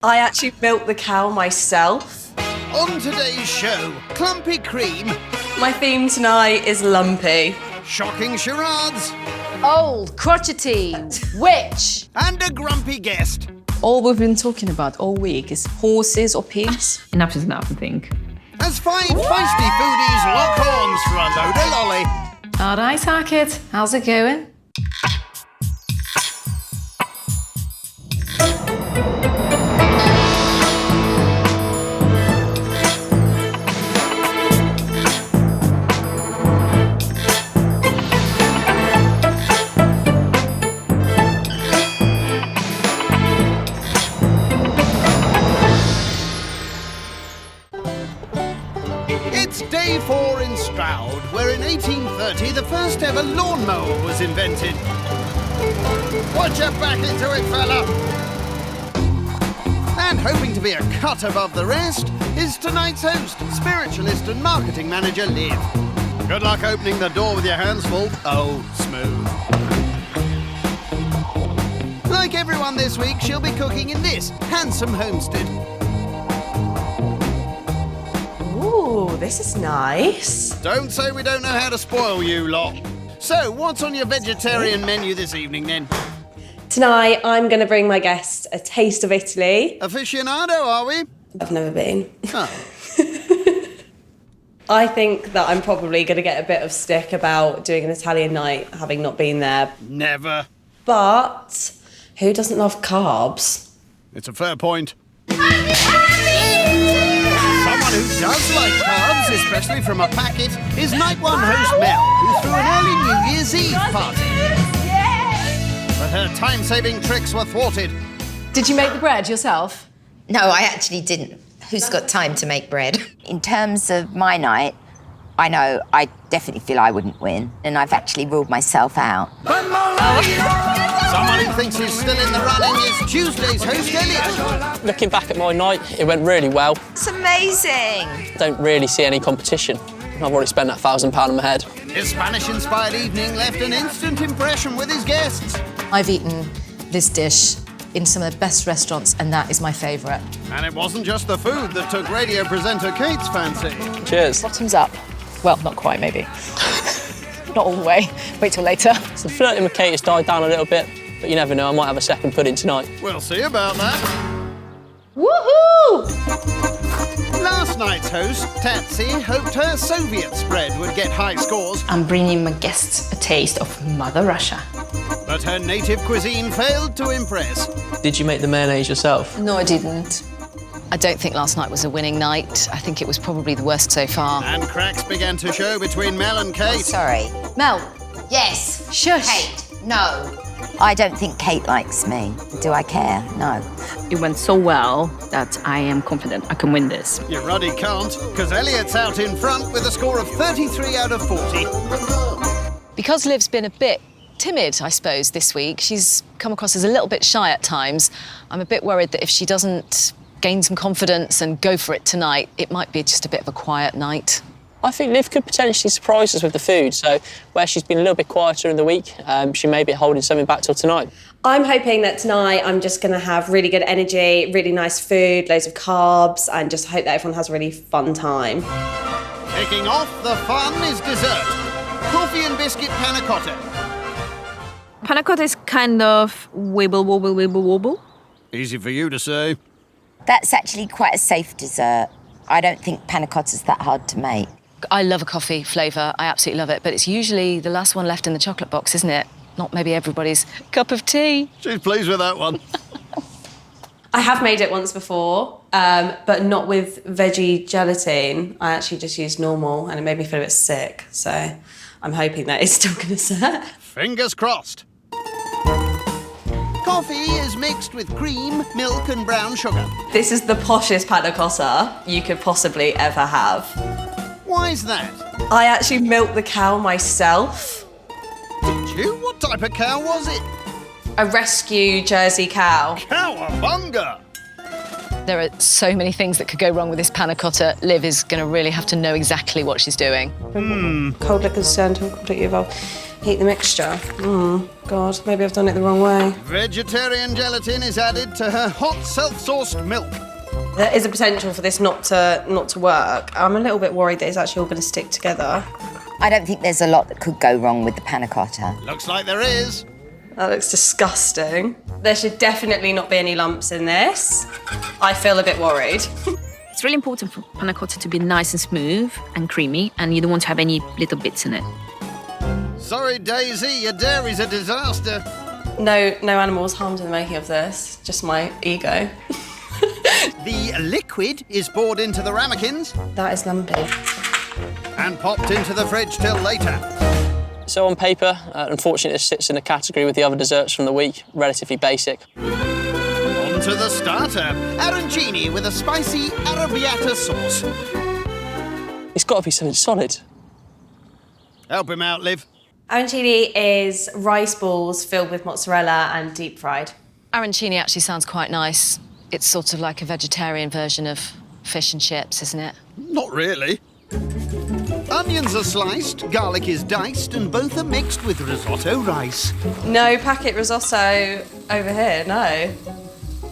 I actually milked the cow myself. On today's show, clumpy cream, My theme tonight is lumpy. shocking charades, Old, crotchety, witch. and a grumpy guest. All we've been talking about all week is horses or pigs. Enough is enough, I think. As five feisty foodies lock horns for a load of lolly. All right, Hackett, how's it going? It's day 4 in Stroud, where in 1830 the first ever lawnmower was invented. Put your back into it, fella! And hoping to be a cut above the rest is tonight's host, spiritualist and marketing manager, Liv. Good luck opening the door with your hands full. Oh, smooth. Like everyone this week, she'll be cooking in this handsome homestead. Ooh, this is nice. Don't say we don't know how to spoil you lot. So, what's on your vegetarian menu this evening, then? Tonight, I'm going to bring my guests a taste of Italy. Aficionado, are we? I've never been. Oh. I think that I'm probably going to get a bit of stick about doing an Italian night, having not been there. Never. But who doesn't love carbs? It's a fair point. Someone who does like carbs, especially from a packet, is Night 1 host Mel, who threw an early New Year's Eve party. But her time-saving tricks were thwarted. Did you make the bread yourself? No, I actually didn't. Who's got time to make bread? In terms of my night, I know I definitely feel I wouldn't win, and I've actually ruled myself out. Someone who thinks he's still in the running is Tuesday's host Elliot. Looking back at my night, it went really well. It's amazing. I don't really see any competition. I've already spent that £1,000 on my head. His Spanish-inspired evening left an instant impression with his guests. I've eaten this dish in some of the best restaurants, and that is my favourite. And it wasn't just the food that took radio presenter Kate's fancy. Cheers. Bottoms up. Well, not quite, maybe. Not all the way. Wait till later. So the flirting with Kate has died down a little bit, but you never know, I might have a second pudding tonight. We'll see about that. Woohoo! Last night's host, Tatsy, hoped her Soviet spread would get high scores, I'm bringing my guests a taste of Mother Russia. but her native cuisine failed to impress. Did you make the mayonnaise yourself? No, I didn't. I don't think last night was a winning night. I think it was probably the worst so far. And cracks began to show between Mel and Kate. Sorry. Mel, Yes. shush. Kate, no. I don't think Kate likes me. Do I care? No. It went so well that I am confident I can win this. You ruddy can't, because Elliot's out in front with a score of 33 out of 40. Because Liv's been a bit timid, I suppose, this week, she's come across as a little bit shy at times. I'm a bit worried that if she doesn't gain some confidence and go for it tonight, it might be just a bit of a quiet night. I think Liv could potentially surprise us with the food, so where she's been a little bit quieter in the week, she may be holding something back till tonight. I'm hoping that tonight I'm just going to have really good energy, really nice food, loads of carbs, and just hope that everyone has a really fun time. Kicking off the fun is dessert. Coffee and biscuit panna cotta. Panna cotta is kind of wibble, wobble, wibble, wobble. Easy for you to say. That's actually quite a safe dessert. I don't think panna cotta's that hard to make. I love a coffee flavour, I absolutely love it, but it's usually the last one left in the chocolate box, isn't it? Not maybe everybody's cup of tea. She's pleased with that one. I have made it once before, but not with veggie gelatine. I actually just used normal, and it made me feel a bit sick, so I'm hoping that it's still going to set. Fingers crossed. Coffee is mixed with cream, milk and brown sugar. This is the poshest panna cotta you could possibly ever have. Why's that? I actually milked the cow myself. Did you? What type of cow was it? A rescue Jersey cow. Cowabunga! There are so many things that could go wrong with this panna cotta. Liv is going to really have to know exactly what she's doing. Cold liquors turned completely evolved. Heat the mixture. God, maybe I've done it the wrong way. Vegetarian gelatin is added to her hot self-sourced milk. There is a potential for this not to work. I'm a little bit worried that it's actually all going to stick together. I don't think there's a lot that could go wrong with the panna cotta. Looks like there is. That looks disgusting. There should definitely not be any lumps in this. I feel a bit worried. It's really important for panna cotta to be nice and smooth and creamy, and you don't want to have any little bits in it. Sorry, Daisy, your dairy's a disaster. No animals harmed in the making of this, just my ego. The liquid is poured into the ramekins That is lumpy. and popped into the fridge till later. So on paper, unfortunately, it sits in a category with the other desserts from the week, relatively basic. On to the starter, arancini with a spicy arrabbiata sauce. It's got to be something solid. Help him out, Liv. Arancini is rice balls filled with mozzarella and deep fried. Arancini actually sounds quite nice. It's sort of like a vegetarian version of fish and chips, isn't it? Not really. Onions are sliced, garlic is diced, and both are mixed with risotto rice. No packet risotto over here, no.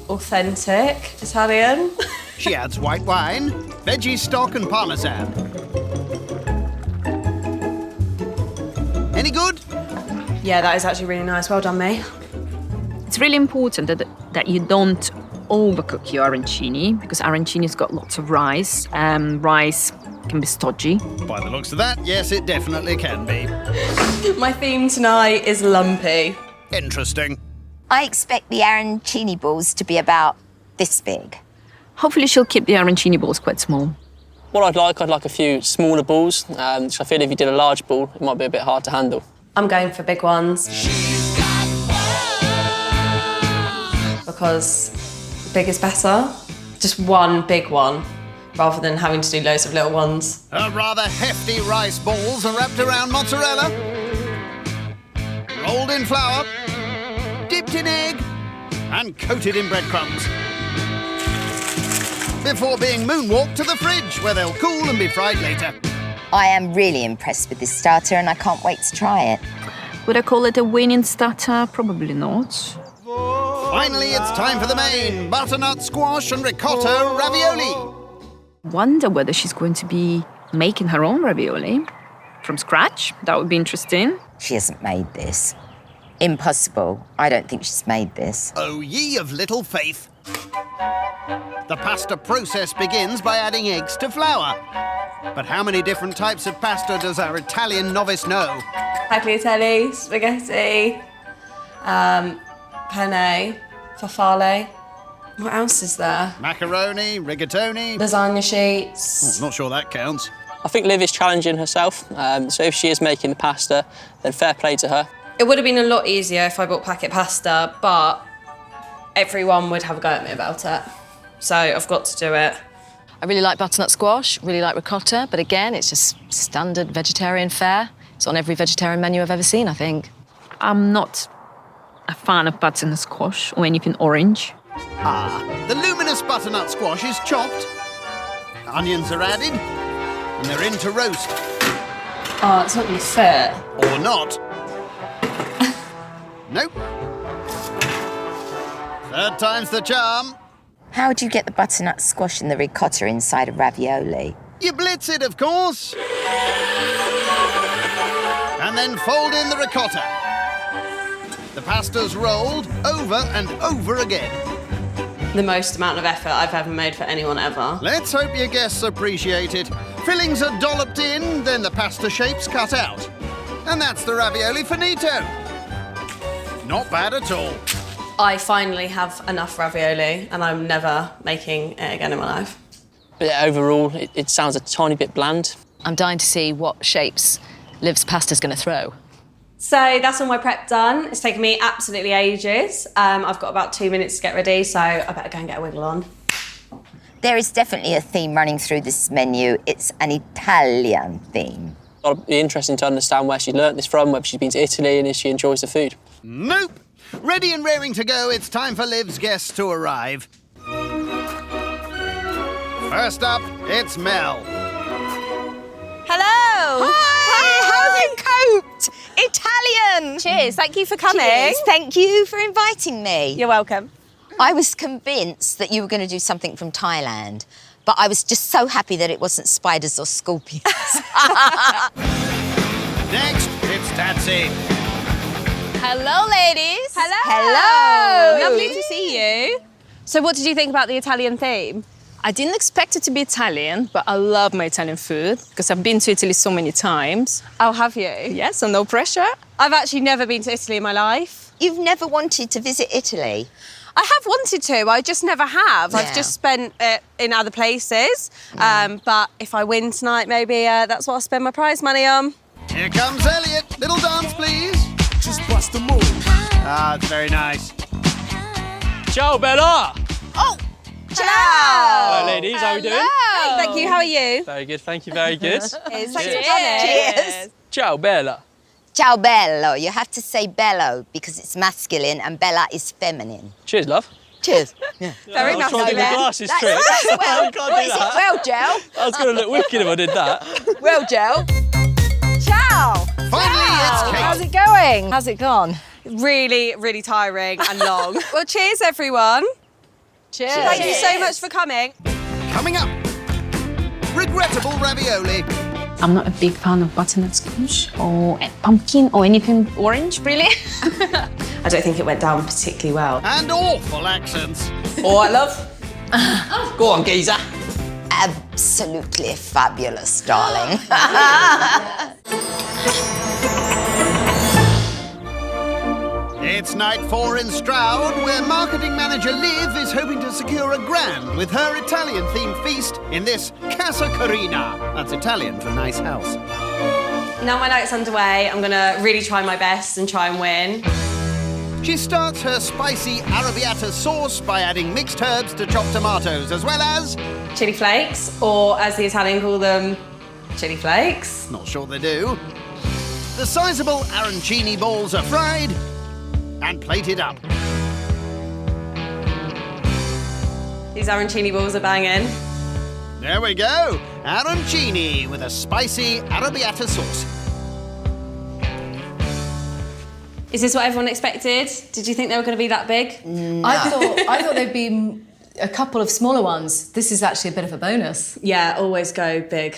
Authentic Italian. She adds white wine, veggie stock, and parmesan. Any good? Yeah, that is actually really nice. Well done, me. It's really important that you don't overcook your arancini, because arancini's got lots of rice. Rice can be stodgy. By the looks of that, yes, it definitely can be. My theme tonight is lumpy. Interesting. I expect the arancini balls to be about this big. Hopefully she'll keep the arancini balls quite small. What I'd like a few smaller balls. So I feel if you did a large ball, it might be a bit hard to handle. I'm going for big ones. Because big is better. Just one big one, rather than having to do loads of little ones. Her rather hefty rice balls are wrapped around mozzarella, rolled in flour, dipped in egg, and coated in breadcrumbs. Before being moonwalked to the fridge, where they'll cool and be fried later. I am really impressed with this starter and I can't wait to try it. Would I call it a winning starter? Probably not. Finally, it's time for the main, butternut squash and ricotta ravioli. Wonder whether she's going to be making her own ravioli from scratch. That would be interesting. She hasn't made this. Impossible. I don't think she's made this. Oh, ye of little faith. The pasta process begins by adding eggs to flour. But how many different types of pasta does our Italian novice know? Tagliatelle, spaghetti, penne, farfalle. What else is there? Macaroni, rigatoni. Lasagna sheets. Not sure that counts. I think Liv is challenging herself. So if she is making the pasta, then fair play to her. It would have been a lot easier if I bought packet pasta, but everyone would have a go at me about it. So I've got to do it. I really like butternut squash, really like ricotta, but again, it's just standard vegetarian fare. It's on every vegetarian menu I've ever seen, I think. I'm not a fan of butternut squash or anything orange. The luminous butternut squash is chopped. Onions are added, and they're in to roast. Oh, it's not going to fit. Or not. Nope. Third time's the charm. How do you get the butternut squash and the ricotta inside a ravioli? You blitz it, of course. And then fold in the ricotta. The pasta's rolled over and over again. The most amount of effort I've ever made for anyone ever. Let's hope your guests appreciate it. Fillings are dolloped in, then the pasta shapes cut out. And that's the ravioli finito. Not bad at all. I finally have enough ravioli and I'm never making it again in my life. But yeah, overall, it sounds a tiny bit bland. I'm dying to see what shapes Liv's pasta's going to throw. So that's all my prep done. It's taken me absolutely ages. I've got about 2 minutes to get ready, so I better go and get a wiggle on. There is definitely a theme running through this menu. It's an Italian theme. It'll be interesting to understand where she learnt this from, whether she's been to Italy and if she enjoys the food. Nope. Ready and raring to go, it's time for Liv's guests to arrive. First up, it's Mel. Hello! Hi! How have you coped Italian! Cheers, thank you for coming. Cheers. Thank you for inviting me. You're welcome. I was convinced that you were going to do something from Thailand, but I was just so happy that it wasn't spiders or scorpions. Next, it's Tatsy. Hello, ladies. Hello. Lovely to see you. So what did you think about the Italian theme? I didn't expect it to be Italian, but I love my Italian food because I've been to Italy so many times. Oh, have you? Yeah, so no pressure. I've actually never been to Italy in my life. You've never wanted to visit Italy? I have wanted to, I just never have. Yeah. I've just spent it in other places. But if I win tonight, maybe that's what I'll spend my prize money on. Here comes Elliot. Little dance, please. Just bust a move. Ah, it's very nice. Ciao, Bella! Ciao! Hi, ladies, how are we doing? Great, thank you. How are you? Very good, thank you, very good. Thanks for Cheers. coming. Cheers. Ciao, Bella. Ciao bello. You have to say bello because it's masculine and bella is feminine. Cheers, love. Cheers. Very I was trying to do the masculine. glasses trick. Well, You can't what do is it? that. Well, Joe. I was going to look wicked if I did that. Well, Joe. Ciao. Finally, it's Kate. How's it going? How's it gone? Really, really tiring and long. Well, cheers, everyone. Cheers. Thank you so much for coming. Coming up, regrettable ravioli. I'm not a big fan of butternut squash or pumpkin or anything orange, really. I don't think it went down particularly well. And awful accents. All right, love. Go on, geezer. Absolutely fabulous, darling. It's night 4 in Stroud, where marketing manager Liv is hoping to secure a grand with her Italian-themed feast in this Casa Carina. That's Italian for nice house. Now my night's underway, I'm gonna really try my best and try and win. She starts her spicy arrabbiata sauce by adding mixed herbs to chopped tomatoes, as well as... Chili flakes, or as the Italian call them, chili flakes. Not sure they do. The sizable arancini balls are fried and plated up. These arancini balls are banging. There we go. Arancini with a spicy arrabbiata sauce. Is this what everyone expected? Did you think they were going to be that big? I thought there'd be a couple of smaller ones. This is actually a bit of a bonus. Yeah, always go big.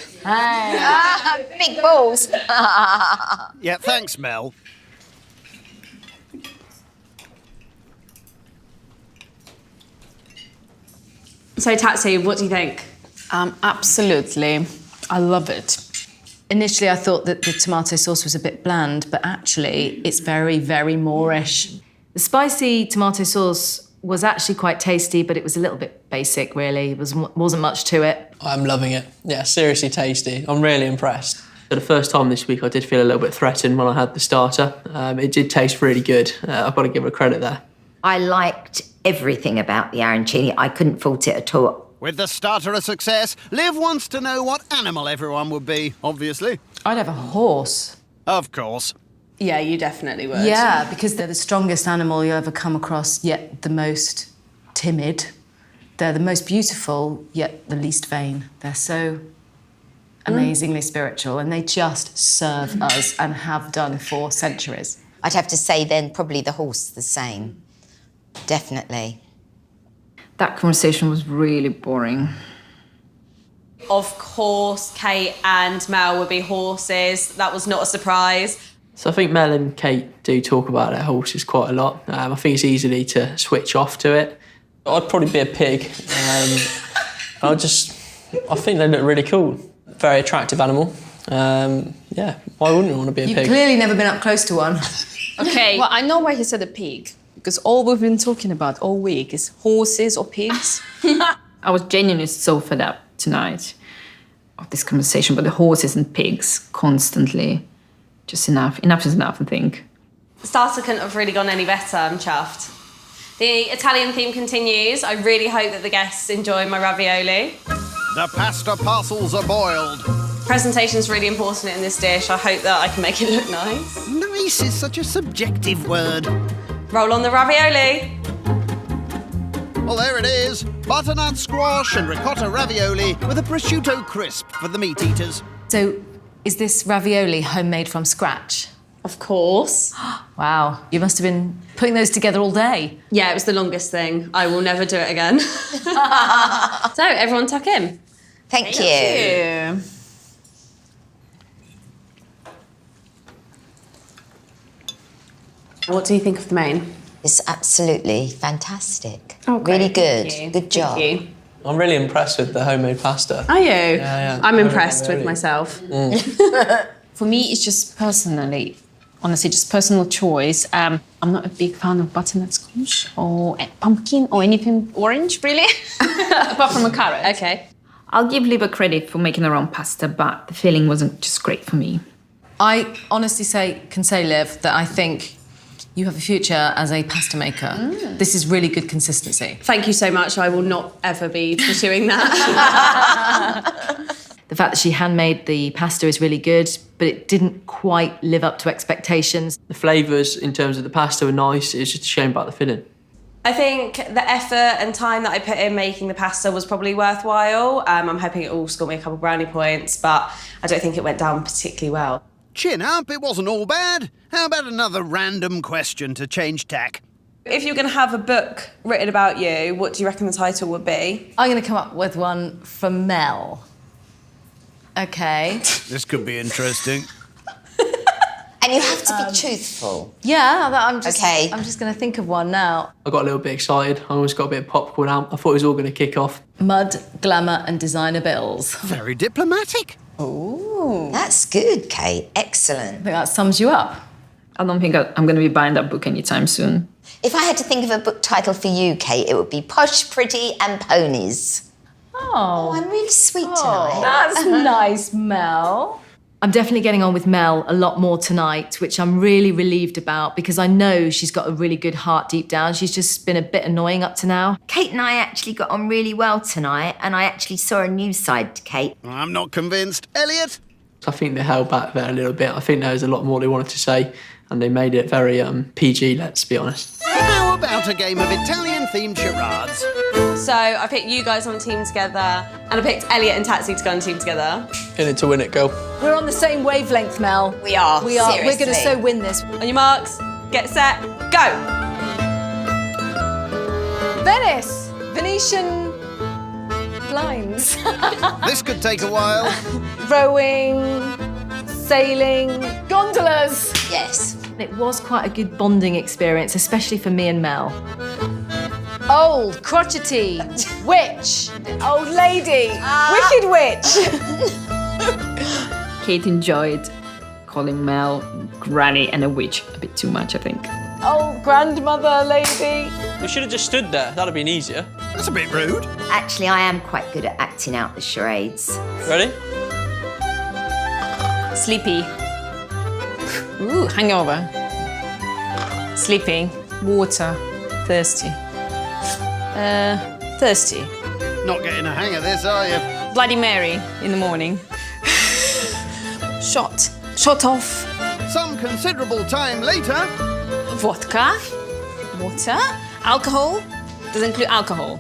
Big balls. Yeah, thanks, Mel. So, Tatsu, what do you think? Absolutely. I love it. Initially, I thought that the tomato sauce was a bit bland, but actually, it's very, very Moorish. The spicy tomato sauce was actually quite tasty, but it was a little bit basic, really. Wasn't much to it. I'm loving it. Yeah, seriously tasty. I'm really impressed. For the first time this week, I did feel a little bit threatened when I had the starter. It did taste really good. I've got to give her credit there. I liked everything about the arancini. I couldn't fault it at all. With the starter a success, Liv wants to know what animal everyone would be, obviously. I'd have a horse. Of course. Yeah, you definitely would. Yeah, because they're the strongest animal you'll ever come across, yet the most timid. They're the most beautiful, yet the least vain. They're so amazingly spiritual, and they just serve us and have done for centuries. I'd have to say then probably the horse the same. Definitely. That conversation was really boring. Of course, Kate and Mel would be horses. That was not a surprise. So I think Mel and Kate do talk about their horses quite a lot. I think it's easy to switch off to it. I'd probably be a pig. I think they look really cool. Very attractive animal. Yeah, why wouldn't you want to be a You've pig? clearly never been up close to one. Okay. Well, I know why he said a pig, because all we've been talking about all week is horses or pigs. I was genuinely so fed up tonight of this conversation about the horses and pigs constantly. Just enough. Enough is enough, I think. The starter couldn't have really gone any better. I'm chuffed. The Italian theme continues. I really hope that the guests enjoy my ravioli. The pasta parcels are boiled. Presentation's really important in this dish. I hope that I can make it look nice. Nice is such a subjective word. Roll on the ravioli. Well, there it is. Butternut squash and ricotta ravioli with a prosciutto crisp for the meat eaters. So, is this ravioli homemade from scratch? Of course. Wow, you must have been putting those together all day. Yeah, it was the longest thing. I will never do it again. So, everyone tuck in. Thank you. What do you think of the main? It's absolutely fantastic. Oh, great. Really good. Thank you. Good job. Thank you. I'm really impressed with the homemade pasta. Are you? Yeah. I'm impressed with myself. For me, it's just personally, honestly, just personal choice. I'm not a big fan of butternut squash or pumpkin or anything orange, really, apart from a carrot. Okay. I'll give Liba credit for making her own pasta, but the filling wasn't just great for me. I honestly can say, Liv, that I think you have a future as a pasta maker. This is really good consistency. Thank you so much. I will not ever be pursuing that. The fact that she handmade the pasta is really good, but it didn't quite live up to expectations. The flavours in terms of the pasta were nice. It's just a shame about the filling. I think the effort and time that I put in making the pasta was probably worthwhile. I'm hoping it will score me a couple brownie points, but I don't think it went down particularly well. Chin up, it wasn't all bad. How about another random question to change tack? If you're going to have a book written about you, what do you reckon the title would be? I'm going to come up with one for Mel. Okay. This could be interesting. And you have to be truthful. Yeah, I'm just Okay. I'm just going to think of one now. I got a little bit excited. I almost got a bit of popcorn out. I thought it was all going to kick off. Mud, glamour and designer bills. I Very diplomatic. That's good, Kate. Excellent. think that sums you up. I don't think I'm going to be buying that book anytime soon. If I had to think of a book title for you, Kate, it would be Posh, Pretty and Ponies. Oh, I'm really sweet tonight. That's nice, Mel. I'm definitely getting on with Mel a lot more tonight, which I'm really relieved about because I know she's got a really good heart deep down. She's just been a bit annoying up to now. Kate and I actually got on really well tonight, and I actually saw a new side to Kate. I'm not convinced. Elliot? I think they held back there a little bit. I think there was a lot more they wanted to say, and they made it very PG, let's be honest. How about a game of Italian-themed charades? So I picked you guys on a team together, and I picked Elliot and Tatsy to go on a team together. In it to win it, girl. We're on the same wavelength, Mel. We are. We are. We're going to seriously. so win this. On your marks, get set, go! Venice! Venetian blinds. This could take a while. Rowing, sailing, gondolas. Yes. It was quite a good bonding experience, especially for me and Mel. Old, crotchety, witch, old lady, wicked witch. Kate enjoyed calling Mel Granny and a witch a bit too much, I think. Old grandmother lady. We should have just stood there. That'd have been easier. That's a bit rude. Actually, I am quite good at acting out the charades. Ready? Sleepy. Ooh, hangover. Sleeping. Water. Thirsty. Thirsty. Not getting a hang of this, are you? Bloody Mary in the morning. Shot. Shot off. Some considerable time later. Vodka. Water. Alcohol. Does include alcohol.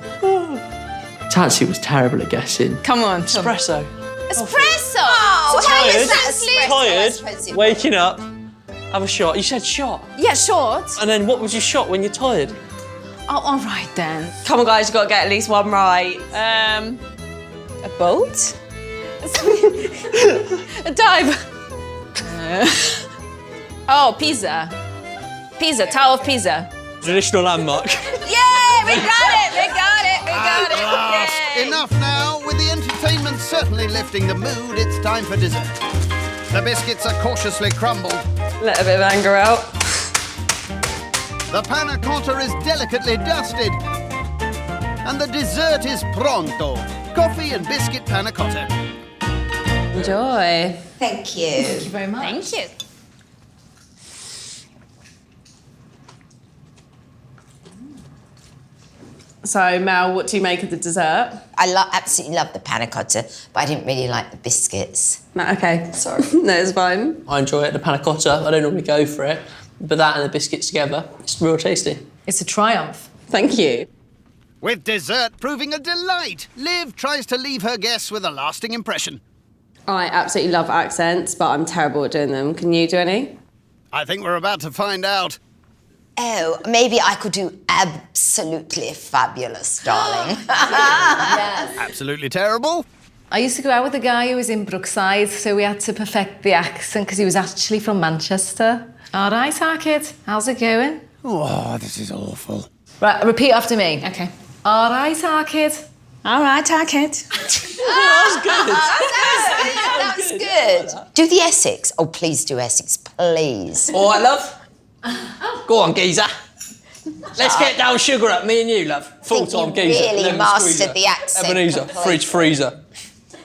Tatsy was terrible at guessing. Come on. Espresso. Espresso. Oh, how is that Tired, espresso? waking up, have a shot. You said shot. Yeah, short. And then what would you shot when you're tired? Oh, all right then. Come on, guys, you've got to get at least one right. A boat. A dive. Oh, Pisa. Pisa. Tower of Pisa. Traditional landmark. Yeah, we got it. We got it. We got it. Last. Yay. Enough now. With the entertainment certainly lifting the mood, it's time for dessert. The biscuits are cautiously crumbled. Let a bit of anger out. The panna cotta is delicately dusted. And the dessert is pronto. Coffee and biscuit panna cotta. Enjoy. Thank you. Thank you very much. Thank you. So, Mel, what do you make of the dessert? I absolutely love the panna cotta, but I didn't really like the biscuits. No, okay, sorry. No, it's fine. I enjoy it, the panna cotta. I don't normally go for it, but that and the biscuits together, it's real tasty. It's a triumph. Thank you. With dessert proving a delight, Liv tries to leave her guests with a lasting impression. I absolutely love accents, but I'm terrible at doing them. Can you do any? I think we're about to find out. Oh, maybe I could do absolutely fabulous, darling. Yes. Absolutely terrible. I used to go out with a guy who was in Brookside, so we had to perfect the accent because he was actually from Manchester. All right, Harkid, how's it going? Oh, this is awful. Right, repeat after me. Okay. All right, Harkid. All right, Harkid. That was good. Do the Essex. Oh, please do Essex, please. All right, love. Go on, geezer. Let's get down sugar up, me and you, love. Full-time you geezer. really lemon mastered squeezer. the accent Ebenezer, completely. fridge freezer.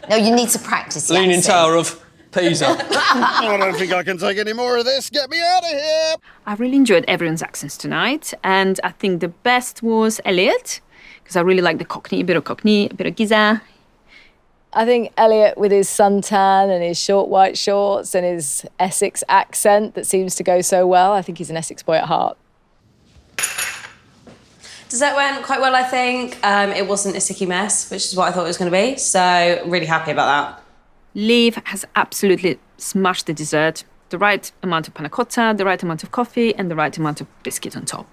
No, you need to practice the Leaning accent. Tower of Pisa. I don't think I can take any more of this. Get me out of here. I really enjoyed everyone's accents tonight, and I think the best was Elliot, because I really like the Cockney, a bit of Giza. I think Elliot, with his suntan and his short white shorts and his Essex accent that seems to go so well, I think he's an Essex boy at heart. Dessert went quite well, I think. It wasn't a sticky mess, which is what I thought it was going to be. So really happy about that. Liv has absolutely smashed the dessert. The right amount of panna cotta, the right amount of coffee, and the right amount of biscuit on top.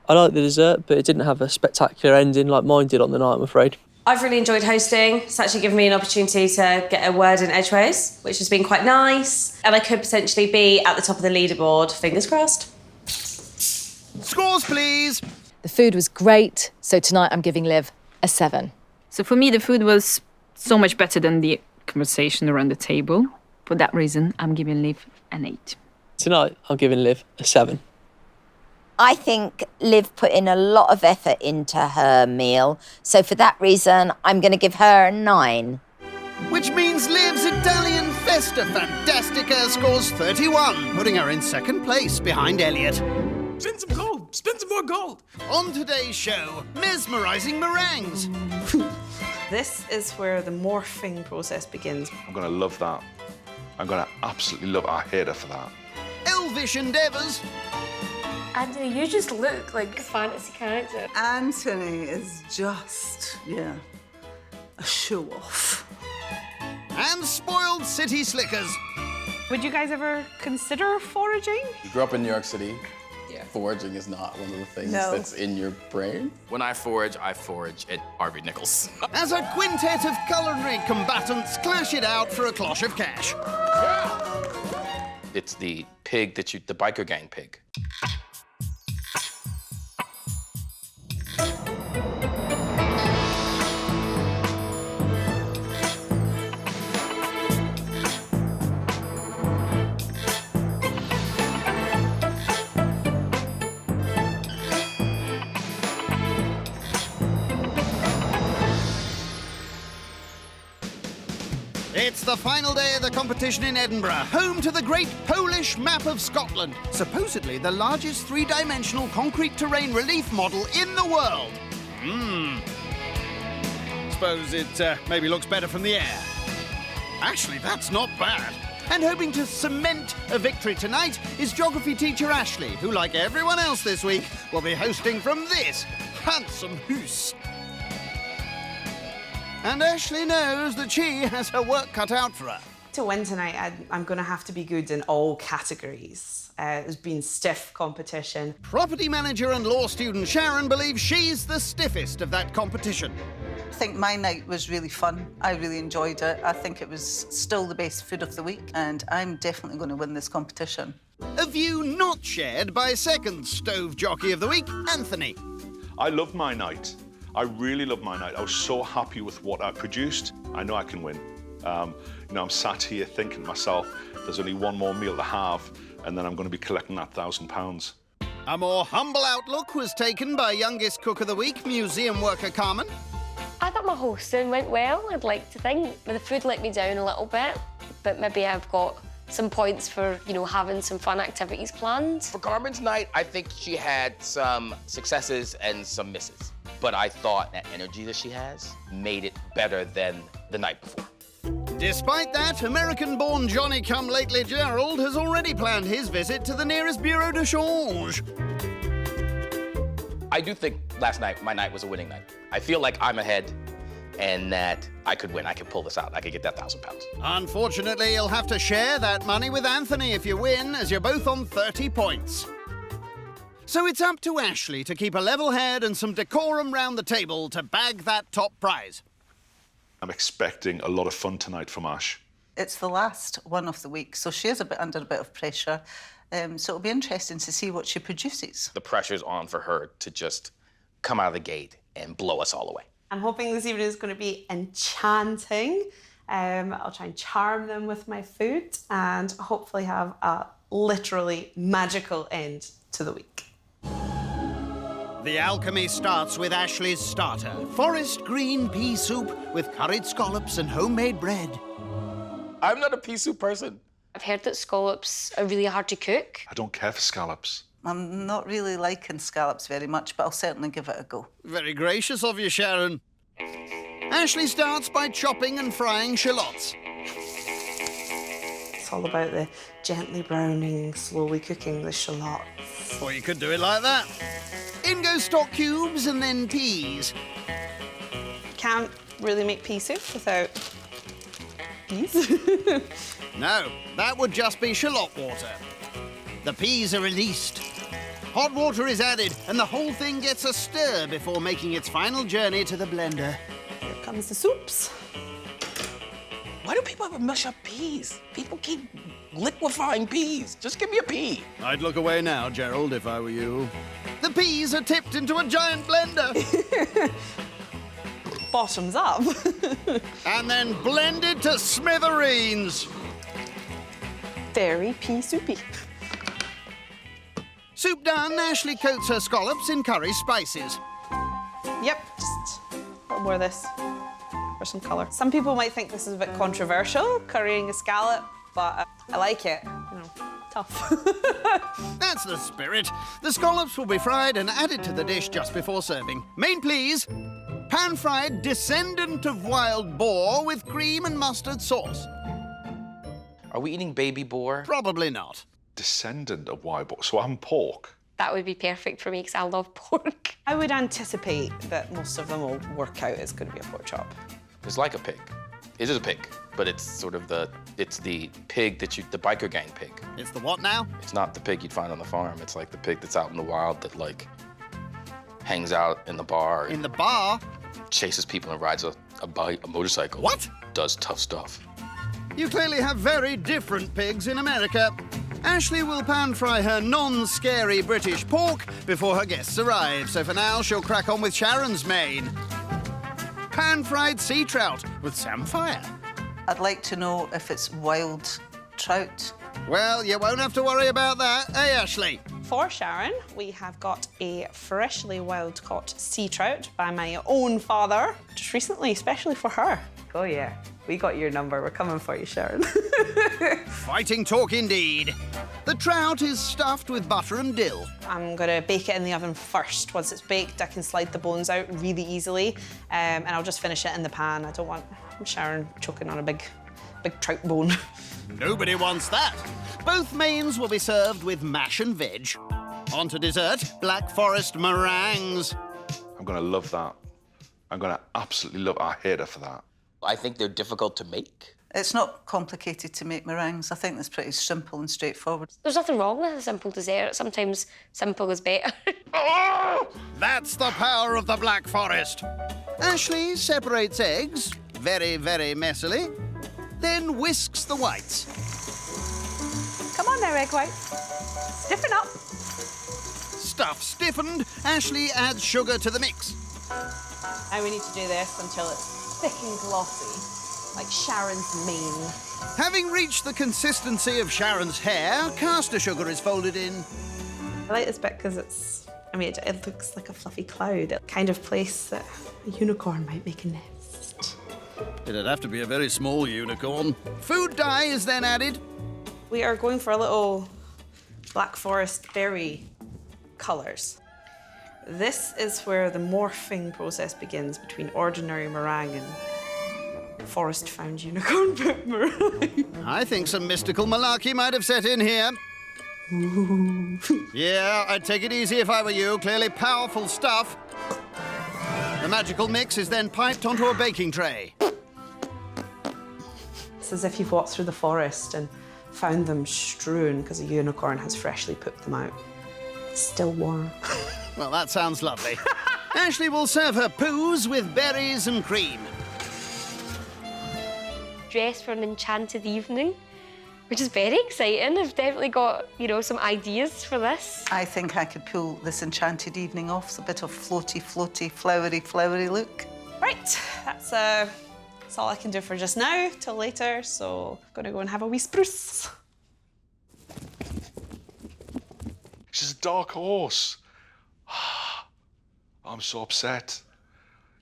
I like the dessert, but it didn't have a spectacular ending like mine did on the night, I'm afraid. I've really enjoyed hosting. It's actually given me an opportunity to get a word in edgeways, which has been quite nice. And I could potentially be at the top of the leaderboard, fingers crossed. Scores, please. The food was great, so tonight I'm giving Liv a 7. So for me, the food was so much better than the conversation around the table. For that reason, I'm giving Liv an 8. Tonight, I'm giving Liv a 7. I think Liv put in a lot of effort into her meal, so for that reason, I'm going to give her a 9. Which means Liv's Italian Festa Fantastica scores 31, putting her in second place behind Elliot. Spin some gold! Spin some more gold! On today's show, mesmerising meringues. This is where the morphing process begins. I'm going to love that. I'm going to absolutely love it. I hate her for that. Elvish endeavours. Anthony, you just look like a fantasy character. Anthony is just, a show-off. And spoiled city slickers. Would you guys ever consider foraging? You grew up in New York City. Yeah. Foraging is not one of the things that's in your brain. When I forage at Harvey Nichols. As a quintet of culinary combatants clash it out for a cloche of cash. It's the pig the biker gang pig. It's the final day of the competition in Edinburgh, home to the Great Polish Map of Scotland, supposedly the largest three-dimensional concrete terrain relief model in the world. Suppose it maybe looks better from the air. Actually, that's not bad. And hoping to cement a victory tonight is geography teacher Ashley, who, like everyone else this week, will be hosting from this handsome house. And Ashley knows that she has her work cut out for her. To win tonight, I'm going to have to be good in all categories. It's been stiff competition. Property manager and law student Sharon believes she's the stiffest of that competition. I think my night was really fun. I really enjoyed it. I think it was still the best food of the week, and I'm definitely going to win this competition. A view not shared by second stove jockey of the week, Anthony. I loved my night. I really loved my night. I was so happy with what I produced. I know I can win. I'm sat here thinking to myself, there's only one more meal to have, and then I'm going to be collecting that £1,000. A more humble outlook was taken by youngest cook of the week, museum worker Carmen. I thought my hosting went well, I'd like to think. But the food let me down a little bit, but maybe I've got some points for, having some fun activities planned. For Carmen's night, I think she had some successes and some misses. But I thought that energy that she has made it better than the night before. Despite that, American-born Johnny-come-lately Gerald has already planned his visit to the nearest bureau de change. I do think last night, my night was a winning night. I feel like I'm ahead and that I could win. I could pull this out. I could get that £1,000. Unfortunately, you'll have to share that money with Anthony if you win, as you're both on 30 points. So it's up to Ashley to keep a level head and some decorum round the table to bag that top prize. I'm expecting a lot of fun tonight from Ash. It's the last one of the week, so she is under a bit of pressure. So it'll be interesting to see what she produces. The pressure's on for her to just come out of the gate and blow us all away. I'm hoping this evening is going to be enchanting. I'll try and charm them with my food and hopefully have a literally magical end to the week. The alchemy starts with Ashley's starter, forest green pea soup with curried scallops and homemade bread. I'm not a pea soup person. I've heard that scallops are really hard to cook. I don't care for scallops. I'm not really liking scallops very much, but I'll certainly give it a go. Very gracious of you, Sharon. Ashley starts by chopping and frying shallots. It's all about the gently browning, slowly cooking the shallot. Or you could do it like that. In go stock cubes and then peas. Can't really make pea soup without peas. No, that would just be shallot water. The peas are released. Hot water is added and the whole thing gets a stir before making its final journey to the blender. Here comes the soups. Why do people ever mush up peas? People keep liquefying peas. Just give me a pea. I'd look away now, Gerald, if I were you. The peas are tipped into a giant blender. Bottoms up. And then blended to smithereens. Very pea soupy. Soup done, Ashley coats her scallops in curry spices. Yep, just a little more of this for some colour. Some people might think this is a bit controversial, currying a scallop, but I like it. You know, tough. That's the spirit. The scallops will be fried and added to the dish just before serving. Main please, pan-fried descendant of wild boar with cream and mustard sauce. Are we eating baby boar? Probably not. Descendant of wild boar. So I'm pork. That would be perfect for me because I love pork. I would anticipate that most of them will work out it's going to be a pork chop. It's like a pig. It is a pig, but it's sort of the pig that the biker gang pig. It's the what now? It's not the pig you'd find on the farm. It's like the pig that's out in the wild that like hangs out in the bar. In the bar? Chases people and rides a motorcycle. What? Does tough stuff. You clearly have very different pigs in America. Ashley will pan-fry her non-scary British pork before her guests arrive, so for now she'll crack on with Sharon's main. Pan-fried sea trout with samphire. I'd like to know if it's wild trout. Well, you won't have to worry about that, eh, Ashley? For Sharon, we have got a freshly wild-caught sea trout by my own father, just recently, especially for her. Oh yeah, we got your number. We're coming for you, Sharon. Fighting talk indeed. The trout is stuffed with butter and dill. I'm gonna bake it in the oven first. Once it's baked, I can slide the bones out really easily, and I'll just finish it in the pan. I don't want Sharon choking on a big trout bone. Nobody wants that. Both mains will be served with mash and veg. On to dessert, Black Forest meringues. I'm going to love that. I'm going to absolutely love our hater for that. I think they're difficult to make. It's not complicated to make meringues. I think that's pretty simple and straightforward. There's nothing wrong with a simple dessert. Sometimes simple is better. That's the power of the Black Forest. Ashley separates eggs, very, very messily, then whisks the whites. Come on now, egg white. Stiffen up. Stuff stiffened, Ashley adds sugar to the mix. Now we need to do this until it's thick and glossy, like Sharon's mane. Having reached the consistency of Sharon's hair, caster sugar is folded in. I like this bit because it looks like a fluffy cloud, the kind of place that a unicorn might make a nest. It'd have to be a very small unicorn. Food dye is then added. We are going for a little Black Forest berry colours. This is where the morphing process begins between ordinary meringue and forest-found unicorn meringue. I think some mystical malarkey might have set in here. Ooh. Yeah, I'd take it easy if I were you. Clearly powerful stuff. The magical mix is then piped onto a baking tray. It's as if you've walked through the forest and found them strewn because a unicorn has freshly pooped them out. It's still warm. Well, that sounds lovely. Ashley will serve her poos with berries and cream. Dress for an enchanted evening, which is very exciting. I've definitely got, you know, some ideas for this. I think I could pull this enchanted evening off. It's a bit of floaty, floaty, flowery, flowery look. Right, that's all I can do for just now, till later, so I'm gonna go and have a wee spruce. She's a dark horse. I'm so upset.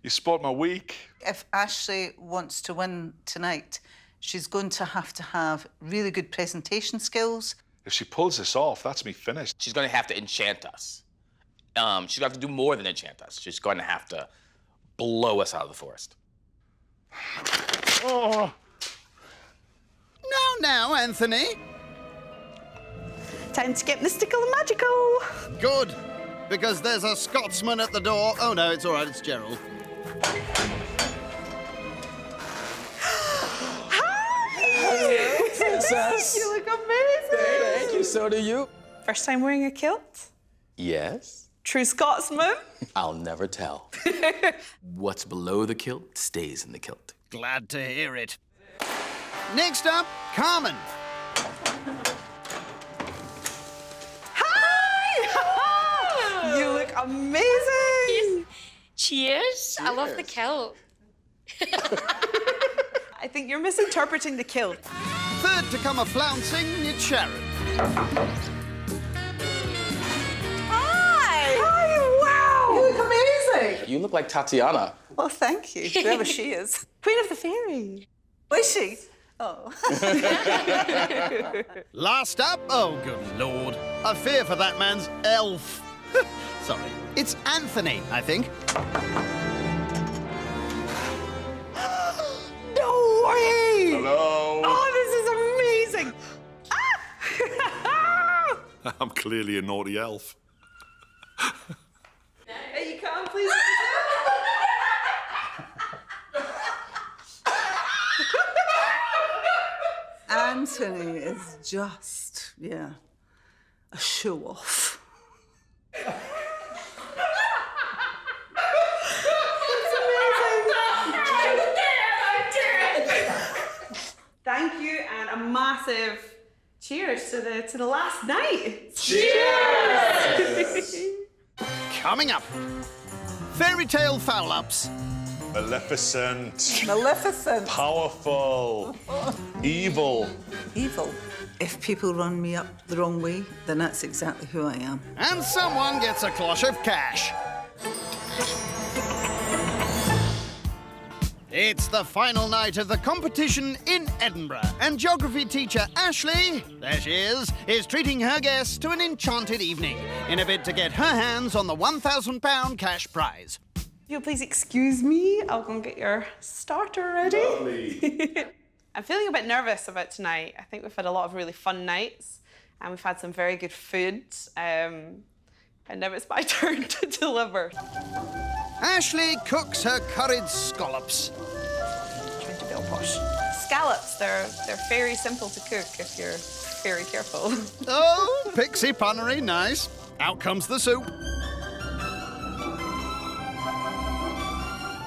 You spoiled my week. If Ashley wants to win tonight, she's going to have really good presentation skills. If she pulls this off, that's me finished. She's going to have to enchant us. She's going to have to do more than enchant us. She's going to have to blow us out of the forest. Oh. Now, Anthony. Time to get mystical and magical. Good, because there's a Scotsman at the door. Oh, no, it's all right, it's Gerald. Hello, princess. You look amazing. Thank you, so do you. First time wearing a kilt? Yes. True Scotsman? I'll never tell. What's below the kilt stays in the kilt. Glad to hear it. Next up, Carmen. Hi! You look amazing. Cheers. I love the kilt. I think you're misinterpreting the kilt. Third to come a flouncing, it's Sharon. Hi! Wow! You look amazing. You look like Tatiana. Well, thank you, whoever she is. Queen of the Fairy. Was she? Oh. Last up, oh good lord, I fear for that man's elf. Sorry, it's Anthony, I think. No way! Hello. Oh, this is amazing! Ah! I'm clearly a naughty elf. Hey, you come, please. Anthony is just, a show-off. Thank you, and a massive cheers to the last night. Cheers! Coming up, fairy tale foul-ups. Maleficent. Maleficent. Powerful. Evil. Evil. If people run me up the wrong way, then that's exactly who I am. And someone gets a cloche of cash. It's the final night of the competition in Edinburgh, and geography teacher Ashley, there she is treating her guests to an enchanted evening in a bid to get her hands on the £1,000 cash prize. If you'll please excuse me, I'll go and get your starter ready. I'm feeling a bit nervous about tonight. I think we've had a lot of really fun nights, and we've had some very good food, and now it's my turn to deliver. Ashley cooks her curried scallops. Trying to be all posh. Scallops, they're very simple to cook if you're very careful. Oh, pixie punnery, nice. Out comes the soup.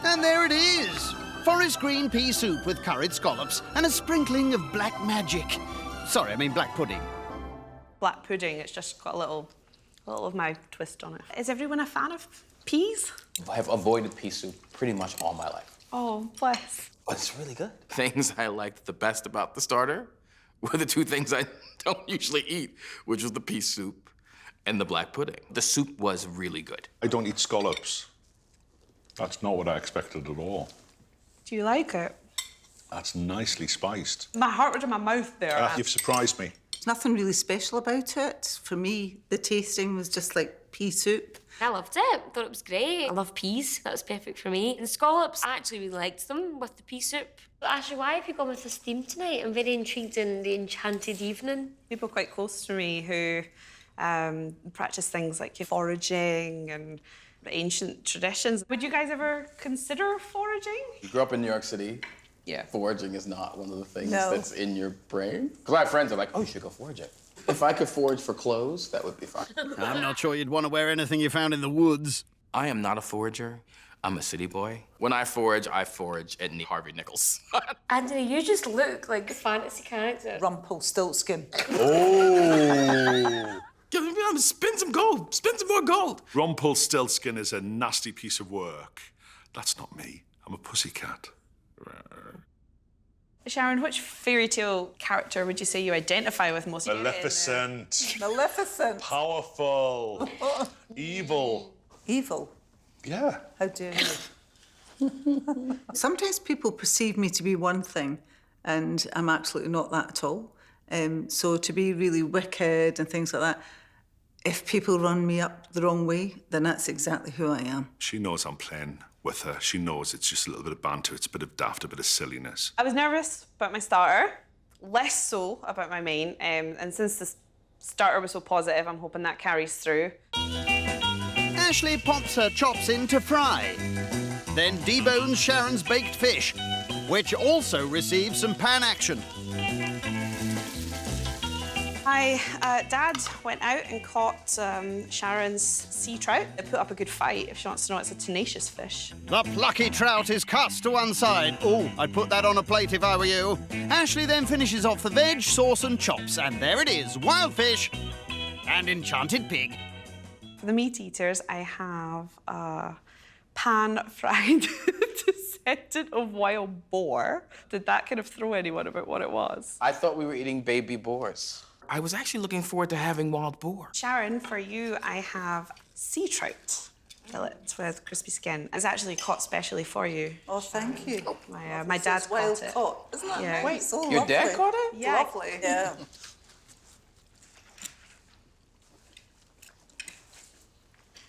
And there it is. Forest green pea soup with curried scallops and a sprinkling of black magic. Sorry, I mean black pudding. Black pudding, it's just got a little of my twist on it. Is everyone a fan of peas? I have avoided pea soup pretty much all my life. Oh, bless. But it's really good. Things I liked the best about the starter were the two things I don't usually eat, which was the pea soup and the black pudding. The soup was really good. I don't eat scallops. That's not what I expected at all. Do you like it? That's nicely spiced. My heart was in my mouth there. You've surprised me. There's nothing really special about it. For me, the tasting was just like pea soup. I loved it. Thought it was great. I love peas. That was perfect for me. And scallops, I actually really liked them with the pea soup. But Ashley, why have you gone with this theme tonight? I'm very intrigued in the enchanted evening. People quite close to me who practice things like foraging and ancient traditions. Would you guys ever consider foraging? You grew up in New York City. Yeah. Foraging is not one of the things No. that's in your brain. Because I have friends that are like, oh, you should go foraging. If I could forage for clothes, that would be fine. I'm not sure you'd want to wear anything you found in the woods. I am not a forager. I'm a city boy. When I forage at Harvey Nichols. Anthony, you just look like a fantasy character. Rumpelstiltskin. Oh! Spin some gold. Spin some more gold. Rumpelstiltskin is a nasty piece of work. That's not me. I'm a pussycat. Sharon, which fairy tale character would you say you identify with most? Maleficent. Maleficent. Powerful. Evil. Evil. Yeah. How dare you? Sometimes people perceive me to be one thing, and I'm absolutely not that at all. So to be really wicked and things like that, if people run me up the wrong way, then that's exactly who I am. She knows I'm playing with her. She knows it's just a little bit of banter. It's a bit of daft, a bit of silliness. I was nervous about my starter, less so about my main, and since the starter was so positive, I'm hoping that carries through. Ashley pops her chops in to fry, then debones Sharon's baked fish, which also receives some pan action. My dad went out and caught Sharon's sea trout. They put up a good fight. If she wants to know, it's a tenacious fish. The plucky trout is cast to one side. Oh, I'd put that on a plate if I were you. Ashley then finishes off the veg, sauce and chops, and there it is, wild fish and enchanted pig. For the meat eaters, I have a pan-fried descendant of wild boar. Did that kind of throw anyone about what it was? I thought we were eating baby boars. I was actually looking forward to having wild boar. Sharon, for you, I have sea trout fillets with crispy skin. It's actually caught specially for you. Oh, thank you. My dad wild caught it. caught, isn't it? Yeah. Wait, so Your lovely. dad caught it? Yeah. Lovely. Yeah.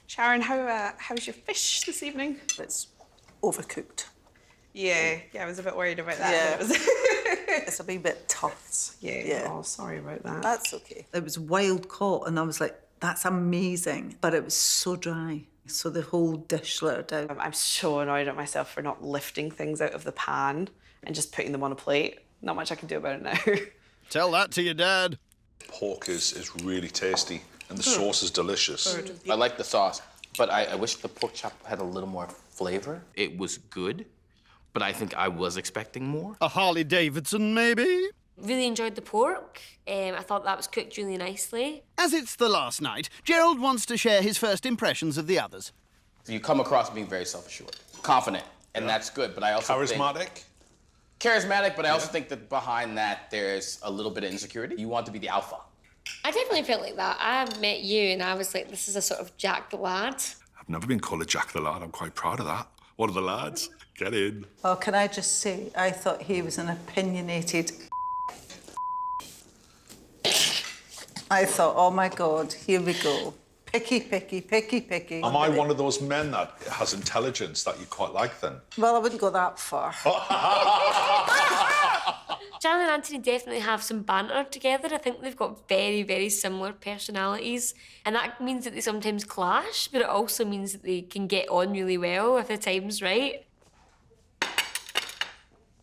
Sharon, how's your fish this evening? It's overcooked. Yeah, I was a bit worried about that. Yeah. But it was It's a wee bit tough. yeah. Oh, sorry about that. That's okay. It was wild caught, and I was like, that's amazing. But it was so dry. So the whole dish slurred out. I'm so annoyed at myself for not lifting things out of the pan and just putting them on a plate. Not much I can do about it now. Tell that to your dad. Pork is really tasty, and the sauce is delicious. I like the sauce, but I wish the pork chop had a little more flavor. It was good, but I think I was expecting more. A Harley Davidson, maybe? Really enjoyed the pork. I thought that was cooked really nicely. As it's the last night, Gerald wants to share his first impressions of the others. You come across being very self-assured, confident, and that's good, but I also Charismatic? Charismatic, but I also think that behind that there's a little bit of insecurity. You want to be the alpha. I definitely felt like that. I met you and I was like, this is a sort of Jack the Lad. I've never been called a Jack the Lad. I'm quite proud of that. One of the lads. Get in. Well, can I just say, I thought he was an opinionated. I thought, oh my God, here we go. Picky, picky, picky, picky. Am I one of those men that has intelligence that you quite like then? Well, I wouldn't go that far. Sharon and Anthony definitely have some banter together. I think they've got very, very similar personalities. And that means that they sometimes clash, but it also means that they can get on really well if the time's right.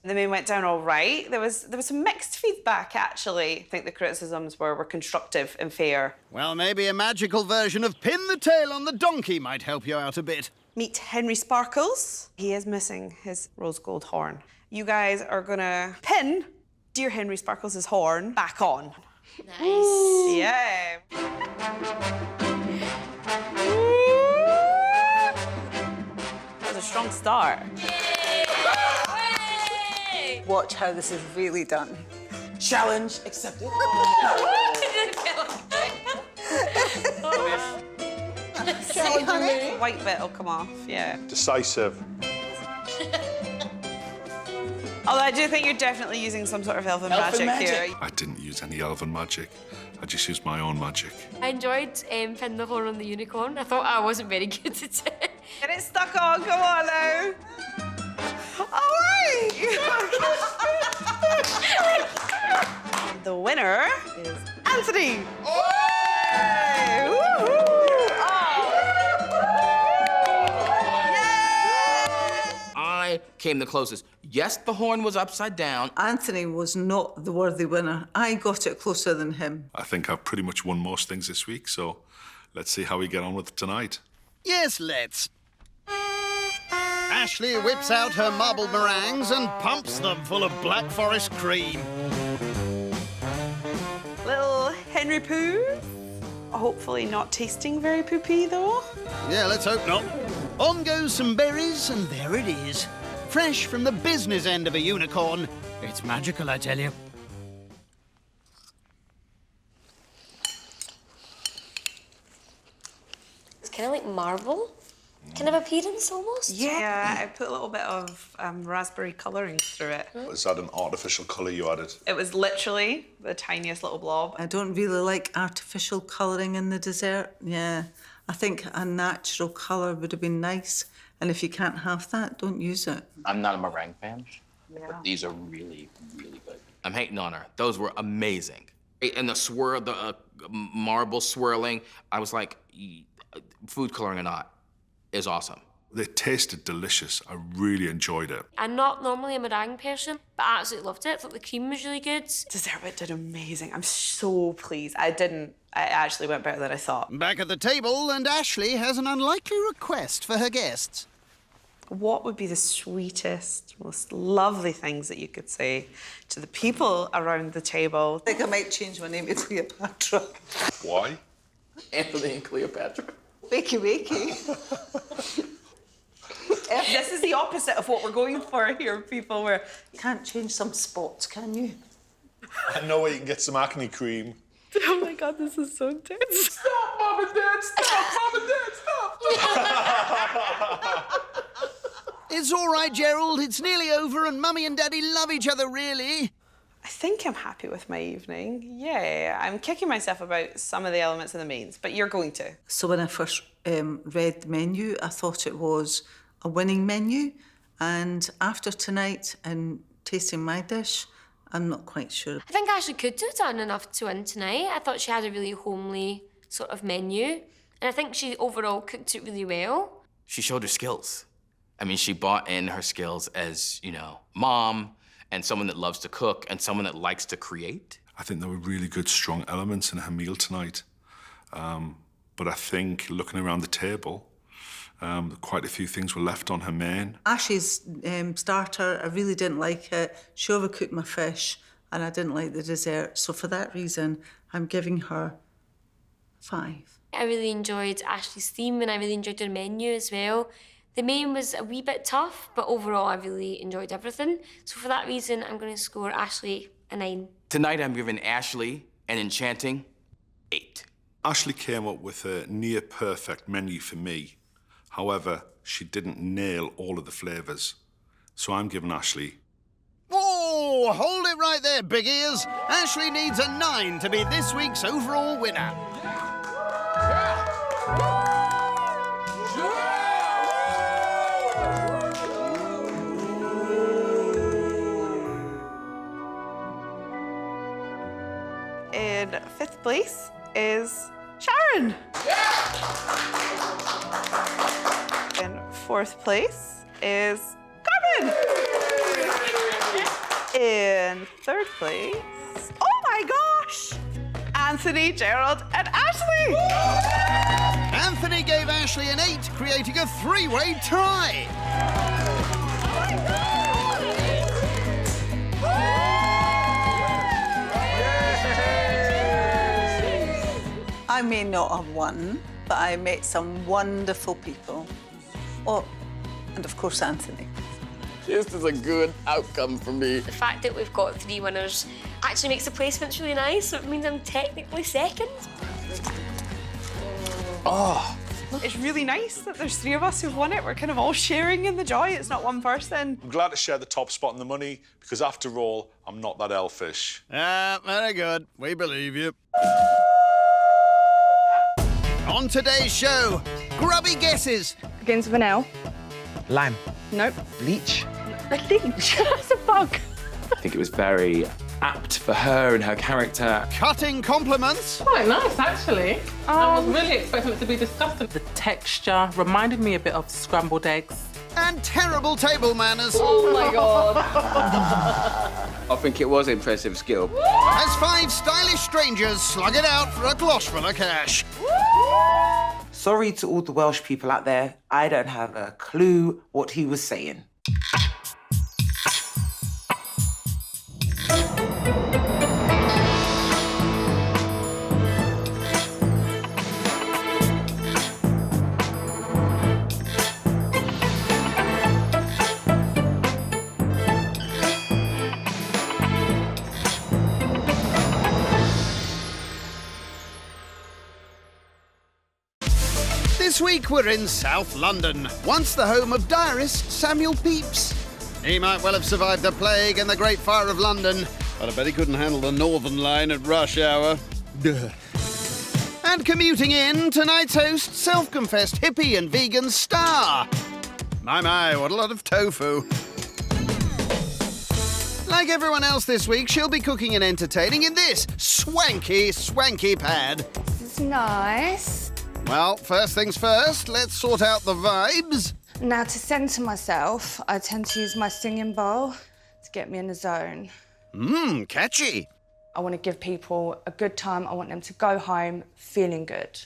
The main went down all right. There was some mixed feedback, actually. I think the criticisms were constructive and fair. Well, maybe a magical version of pin the tail on the donkey might help you out a bit. Meet Henry Sparkles. He is missing his rose gold horn. You guys are gonna pin dear Henry Sparkles' horn back on. Nice. Ooh. Yeah. That was a strong start. Watch how this is really done. Challenge accepted. See, honey? White bit will come off, yeah. Decisive. Although I do think you're definitely using some sort of elfin magic here. I didn't use any elven magic. I just used my own magic. I enjoyed pinning the horn on the unicorn. I thought I wasn't very good at it. Get it stuck on, come on now. All right. The winner is Anthony. Oh! came the closest. Yes, the horn was upside down. Anthony was not the worthy winner. I got it closer than him. I think I've pretty much won most things this week, so let's see how we get on with it tonight. Yes, let's. Ashley whips out her marble meringues and pumps them full of Black Forest cream. Little Henry Poo. Hopefully not tasting very poopy, though. Yeah, let's hope not. On goes some berries, and there it is. Fresh from the business end of a unicorn. It's magical, I tell you. It's kind of like marble. Kind of appearance almost. Yeah, I put a little bit of raspberry colouring through it. Was that an artificial colour you added? It was literally the tiniest little blob. I don't really like artificial colouring in the dessert. Yeah, I think a natural colour would have been nice. And if you can't have that, don't use it. I'm not a meringue fan, but these are really, really good. I'm hating on her. Those were amazing. And the swirl, the marble swirling, I was like, food coloring or not, is awesome. They tasted delicious. I really enjoyed it. I'm not normally a meringue person, but I absolutely loved it. I thought the cream was really good. Dessert bit did amazing. I'm so pleased. It actually went better than I thought. Back at the table, and Ashley has an unlikely request for her guests. What would be the sweetest, most lovely things that you could say to the people around the table? I think I might change my name to Cleopatra. Why? Anthony and Cleopatra. Wakey, wakey. This is the opposite of what we're going for here, people. You can't change some spots, can you? I know where you can get some acne cream. Oh my God, this is so intense. Stop, Mom and Dad, stop, Mom and Dad, stop. It's all right, Gerald. It's nearly over, and Mummy and Daddy love each other, really. I think I'm happy with my evening. Yeah, I'm kicking myself about some of the elements and the mains, but you're going to. So when I first read the menu, I thought it was a winning menu. And after tonight and tasting my dish, I'm not quite sure. I think Ashley could have done enough to win tonight. I thought she had a really homely sort of menu, and I think she overall cooked it really well. She showed her skills. I mean, she brought in her skills as, mom, and someone that loves to cook, and someone that likes to create. I think there were really good, strong elements in her meal tonight. But I think, looking around the table, quite a few things were left on her main. Ashley's starter, I really didn't like it. She overcooked my fish, and I didn't like the dessert. So for that reason, I'm giving her 5. I really enjoyed Ashley's theme, and I really enjoyed her menu as well. The main was a wee bit tough, but overall I really enjoyed everything. So for that reason, I'm going to score Ashley a 9. Tonight I'm giving Ashley an enchanting 8. Ashley came up with a near-perfect menu for me. However, she didn't nail all of the flavours. So I'm giving Ashley... Oh, hold it right there, big ears. Ashley needs a 9 to be this week's overall winner. In 5th place is Sharon. In 4th place is Carmen. In 3rd place, oh my gosh, Anthony, Gerald, and Ashley. Anthony gave Ashley an 8, creating a 3-way tie. I may not have won, but I met some wonderful people. Oh, and of course, Anthony. This is a good outcome for me. The fact that we've got 3 winners actually makes the placements really nice, so it means I'm technically second. Oh. It's really nice that there's 3 of us who've won it. We're kind of all sharing in the joy. It's not one person. I'm glad to share the top spot and the money, because after all, I'm not that elfish. Very good. We believe you. On today's show, grubby guesses. Begins with an L. Lime. Nope. Bleach. A leech. That's a bug. I think it was very apt for her and her character. Cutting compliments. Quite nice, actually. I was really expecting it to be disgusting. The texture reminded me a bit of scrambled eggs. and terrible table manners. Oh my God. I think it was impressive skill. As 5 stylish strangers slug it out for a cloche full of cash. Sorry to all the Welsh people out there. I don't have a clue what he was saying. This week we're in South London, once the home of diarist Samuel Pepys. He might well have survived the plague and the Great Fire of London, but I bet he couldn't handle the Northern Line at rush hour. Duh. And commuting in, tonight's host, self-confessed hippie and vegan Star. My, what a lot of tofu. Like everyone else this week, she'll be cooking and entertaining in this swanky pad. This is nice. Well, first things first, let's sort out the vibes. Now, to centre myself, I tend to use my singing bowl to get me in the zone. Catchy. I want to give people a good time. I want them to go home feeling good.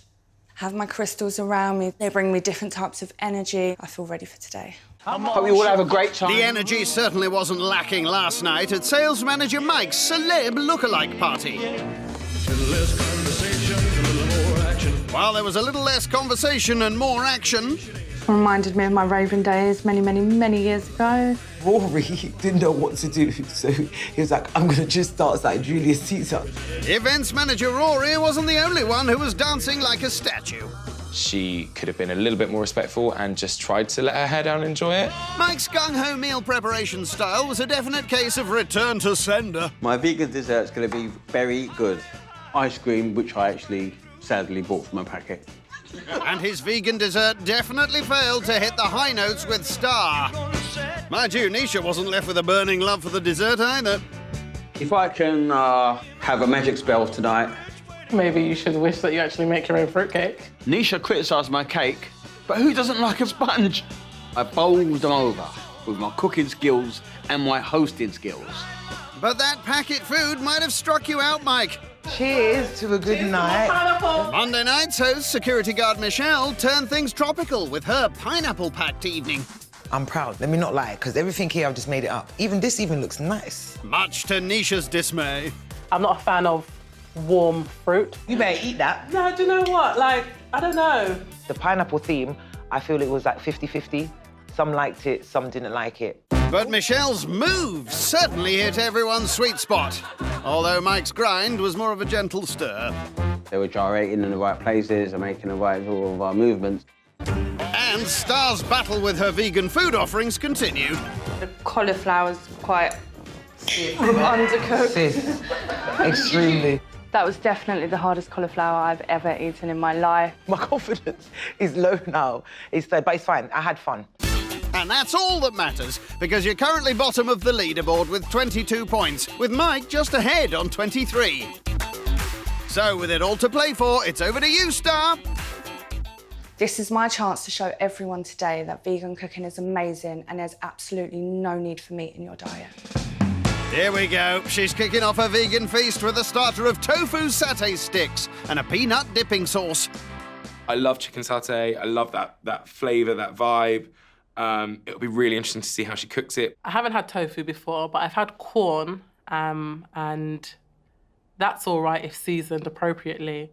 Have my crystals around me. They bring me different types of energy. I feel ready for today. Hope we all have a great time. The energy certainly wasn't lacking last night at sales manager Mike's celeb lookalike party. While there was a little less conversation and more action. Reminded me of my raving days many years ago. Rory didn't know what to do, so he was like, I'm going to just dance like Julius Caesar. Events manager Rory wasn't the only one who was dancing like a statue. She could have been a little bit more respectful and just tried to let her hair down and enjoy it. Mike's gung-ho meal preparation style was a definite case of return to sender. My vegan dessert's going to be very good. Ice cream, which I actually sadly bought from a packet. And his vegan dessert definitely failed to hit the high notes with Star. Mind you, Nisha wasn't left with a burning love for the dessert either. If I can have a magic spell tonight... Maybe you should wish that you actually make your own fruitcake. Nisha criticised my cake, but who doesn't like a sponge? I bowled them over with my cooking skills and my hosting skills. But that packet food might have struck you out, Mike. Cheers to a good night. Monday night's host, security guard Michelle, turned things tropical with her pineapple-packed evening. I'm proud, let me not lie, because everything here I've just made it up. Even this looks nice. Much to Nisha's dismay. I'm not a fan of warm fruit. You better eat that. No, do you know what? Like, I don't know. The pineapple theme, I feel it was like 50-50. Some liked it, some didn't like it. But Michelle's moves certainly hit everyone's sweet spot. Although Mike's grind was more of a gentle stir. They were gyrating in the right places and making the right sort of movements. And Star's battle with her vegan food offerings continued. The cauliflower's quite undercooked. Extremely. That was definitely the hardest cauliflower I've ever eaten in my life. My confidence is low now. But it's fine. I had fun. And that's all that matters, because you're currently bottom of the leaderboard with 22 points, with Mike just ahead on 23. So with it all to play for, it's over to you, Star. This is my chance to show everyone today that vegan cooking is amazing and there's absolutely no need for meat in your diet. Here we go. She's kicking off her vegan feast with a starter of tofu satay sticks and a peanut dipping sauce. I love chicken satay. I love that flavour, that vibe. It'll be really interesting to see how she cooks it. I haven't had tofu before, but I've had corn, and that's all right if seasoned appropriately,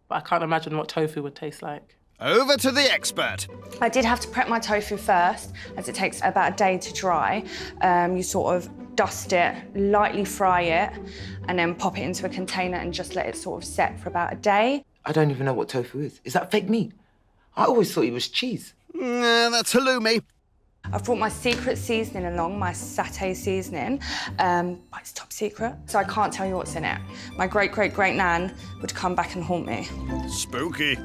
but I can't imagine what tofu would taste like. Over to the expert. I did have to prep my tofu first, as it takes about a day to dry. You sort of dust it, lightly fry it, and then pop it into a container and just let it sort of set for about a day. I don't even know what tofu is. Is that fake meat? I always thought it was cheese. That's halloumi. I've brought my secret seasoning along, my satay seasoning, but it's top secret, so I can't tell you what's in it. My great-great-great-nan would come back and haunt me. Spooky.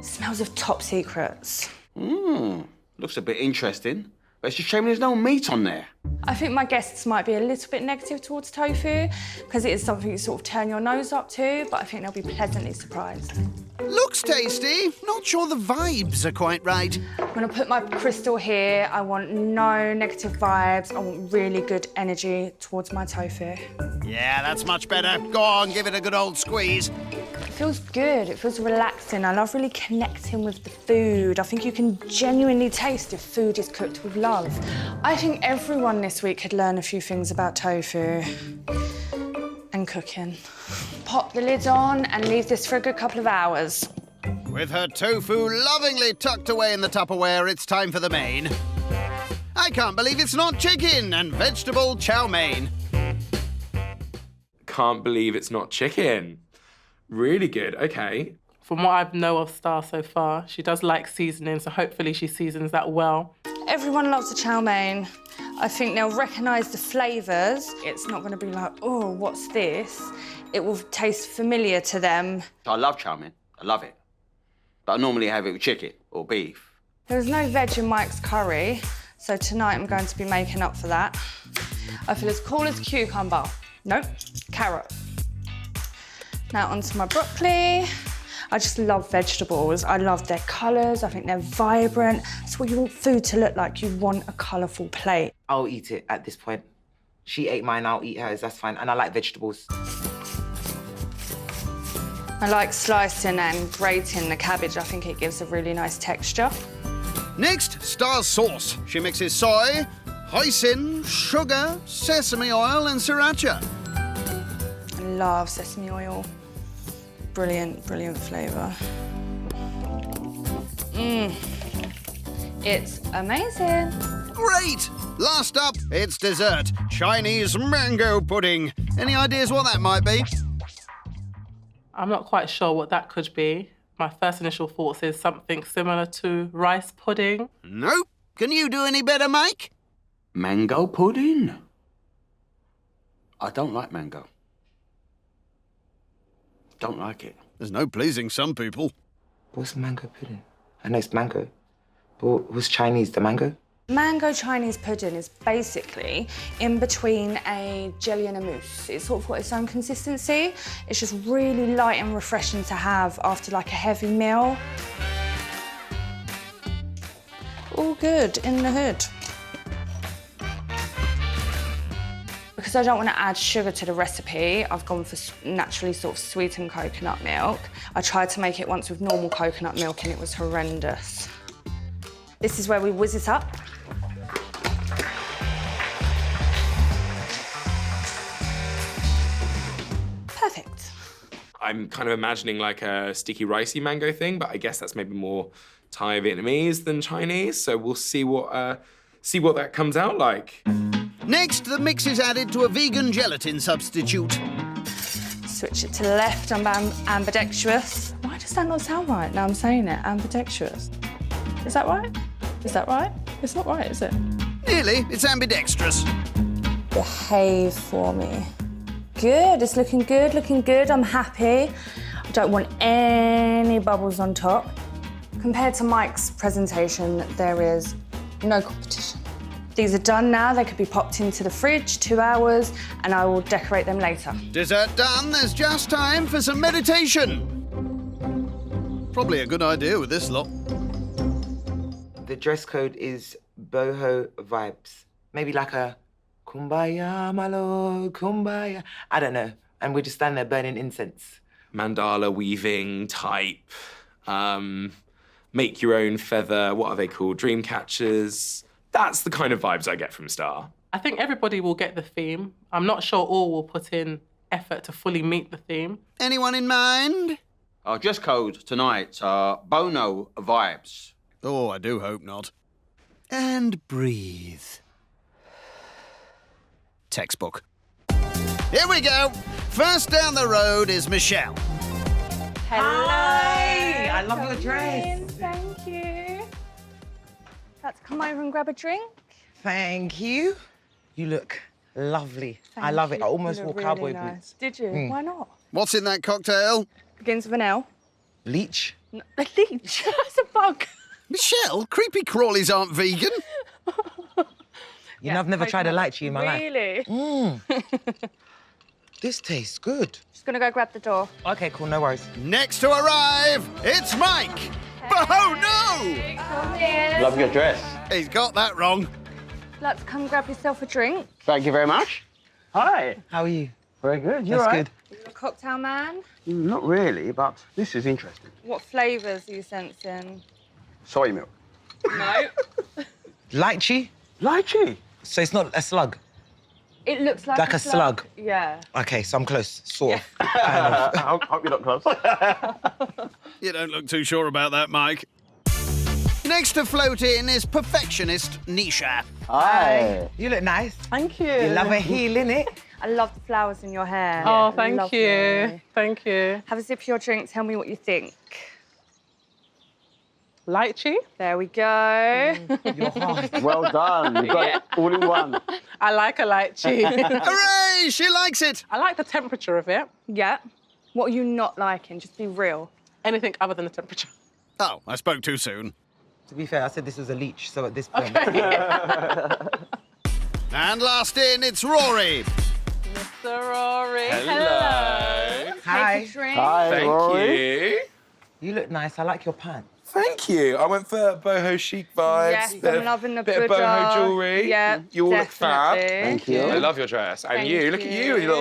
Smells of top secrets. Looks a bit interesting. But it's just a shame there's no meat on there. I think my guests might be a little bit negative towards tofu because it is something you sort of turn your nose up to, but I think they'll be pleasantly surprised. Looks tasty. Not sure the vibes are quite right. I'm gonna put my crystal here. I want no negative vibes. I want really good energy towards my tofu. Yeah, that's much better. Go on, give it a good old squeeze. It feels good, it feels relaxing. I love really connecting with the food. I think you can genuinely taste if food is cooked with love. I think everyone this week could learn a few things about tofu and cooking. Pop the lid on and leave this for a good couple of hours. With her tofu lovingly tucked away in the Tupperware, it's time for the main. I can't believe it's not chicken and vegetable chow mein. Can't believe it's not chicken. Really good, okay. From what I know of Star so far, she does like seasoning, so hopefully she seasons that well. Everyone loves a chow mein. I think they'll recognise the flavours. It's not going to be like, oh, what's this? It will taste familiar to them. I love chow mein. I love it. But I normally have it with chicken or beef. There's no veg in Mike's curry, so tonight I'm going to be making up for that. I feel as cool as a cucumber. Nope, carrot. Now onto my broccoli. I just love vegetables. I love their colours. I think they're vibrant. That's what you want food to look like. You want a colourful plate. I'll eat it at this point. She ate mine, I'll eat hers, that's fine. And I like vegetables. I like slicing and grating the cabbage. I think it gives a really nice texture. Next, Star's sauce. She mixes soy, hoisin, sugar, sesame oil and sriracha. I love sesame oil. Brilliant, brilliant flavour. It's amazing. Great! Last up, it's dessert. Chinese mango pudding. Any ideas what that might be? I'm not quite sure what that could be. My first initial thoughts is something similar to rice pudding. Nope. Can you do any better, Mike? Mango pudding? I don't like mango. Don't like it. There's no pleasing some people. What's mango pudding? I know it's mango. But what's Chinese, the mango? Mango Chinese pudding is basically in between a jelly and a mousse. It's sort of got its own consistency. It's just really light and refreshing to have after like a heavy meal. All good in the hood. Because I don't want to add sugar to the recipe, I've gone for naturally sort of sweetened coconut milk. I tried to make it once with normal coconut milk and it was horrendous. This is where we whiz it up. Perfect. I'm kind of imagining like a sticky ricey mango thing, but I guess that's maybe more Thai Vietnamese than Chinese. So we'll see what that comes out like. Next, the mix is added to a vegan gelatin substitute. Switch it to the left, I'm ambidextrous. Why does that not sound right now I'm saying it? Ambidextrous. Is that right? Is that right? It's not right, is it? Nearly, it's ambidextrous. Behave for me. Good, it's looking good, I'm happy. I don't want any bubbles on top. Compared to Mike's presentation, there is no competition. These are done now, they could be popped into the fridge, 2 hours, and I will decorate them later. Dessert done, there's just time for some meditation. Probably a good idea with this lot. The dress code is boho vibes. Maybe like a kumbaya, my lord, kumbaya. I don't know. And we're just standing there burning incense. Mandala weaving type, make your own feather, what are they called? Dream catchers. That's the kind of vibes I get from Star. I think everybody will get the theme. I'm not sure all will put in effort to fully meet the theme. Anyone in mind? Our dress code tonight are Bono vibes. Oh, I do hope not. And breathe. Textbook. Here we go. First down the road is Michelle. Hello. Hi. I love your dress. Thank you. Let's come over and grab a drink. Thank you. You look lovely. I love it. I almost wore cowboy boots. Did you? Why not? What's in that cocktail? Begins with an L. Leech? No, a leech. That's a bug. Michelle, creepy crawlies aren't vegan. You know, I've never tried a lychee in my life. Really? This tastes good. Just gonna go grab the door. Okay, cool, no worries. Next to arrive, it's Mike. Oh, no! Come in. Love your dress. He's got that wrong. Let's come grab yourself a drink. Thank you very much. Hi. How are you? Very good. You're That's right. good. Are you a cocktail man? Not really, but this is interesting. What flavours are you sensing? Soy milk. No. Lychee? Lychee? So it's not a slug? It looks like Like a slug? Yeah. Okay, so I'm close, sort of. I hope you're not close. You don't look too sure about that, Mike. Next to float in is perfectionist Nisha. Hi. You look nice. Thank you. You love a heel, innit? I love the flowers in your hair. Oh, thank Lovely. you. Thank you. Have a sip of your drink. Tell me what you think. Lychee? There we go. You're hard. Well done. You got it all in one. I like a lychee. Hooray! She likes it. I like the temperature of it. Yeah. What are you not liking? Just be real. Anything other than the temperature. Oh, I spoke too soon. To be fair, I said this was a leech, so at this point... And last in, it's Rory. Mr. Rory. Hello. Hi. Take a drink. Hi, Thank Rory. you. You look nice. I like your pants. Thank you. I went for boho chic vibes. Yes, bit I'm loving the bit of Buddha. boho jewellery. Yeah, You all look fab. definitely. Thank you. I love your dress. And Thank you, look at you, you.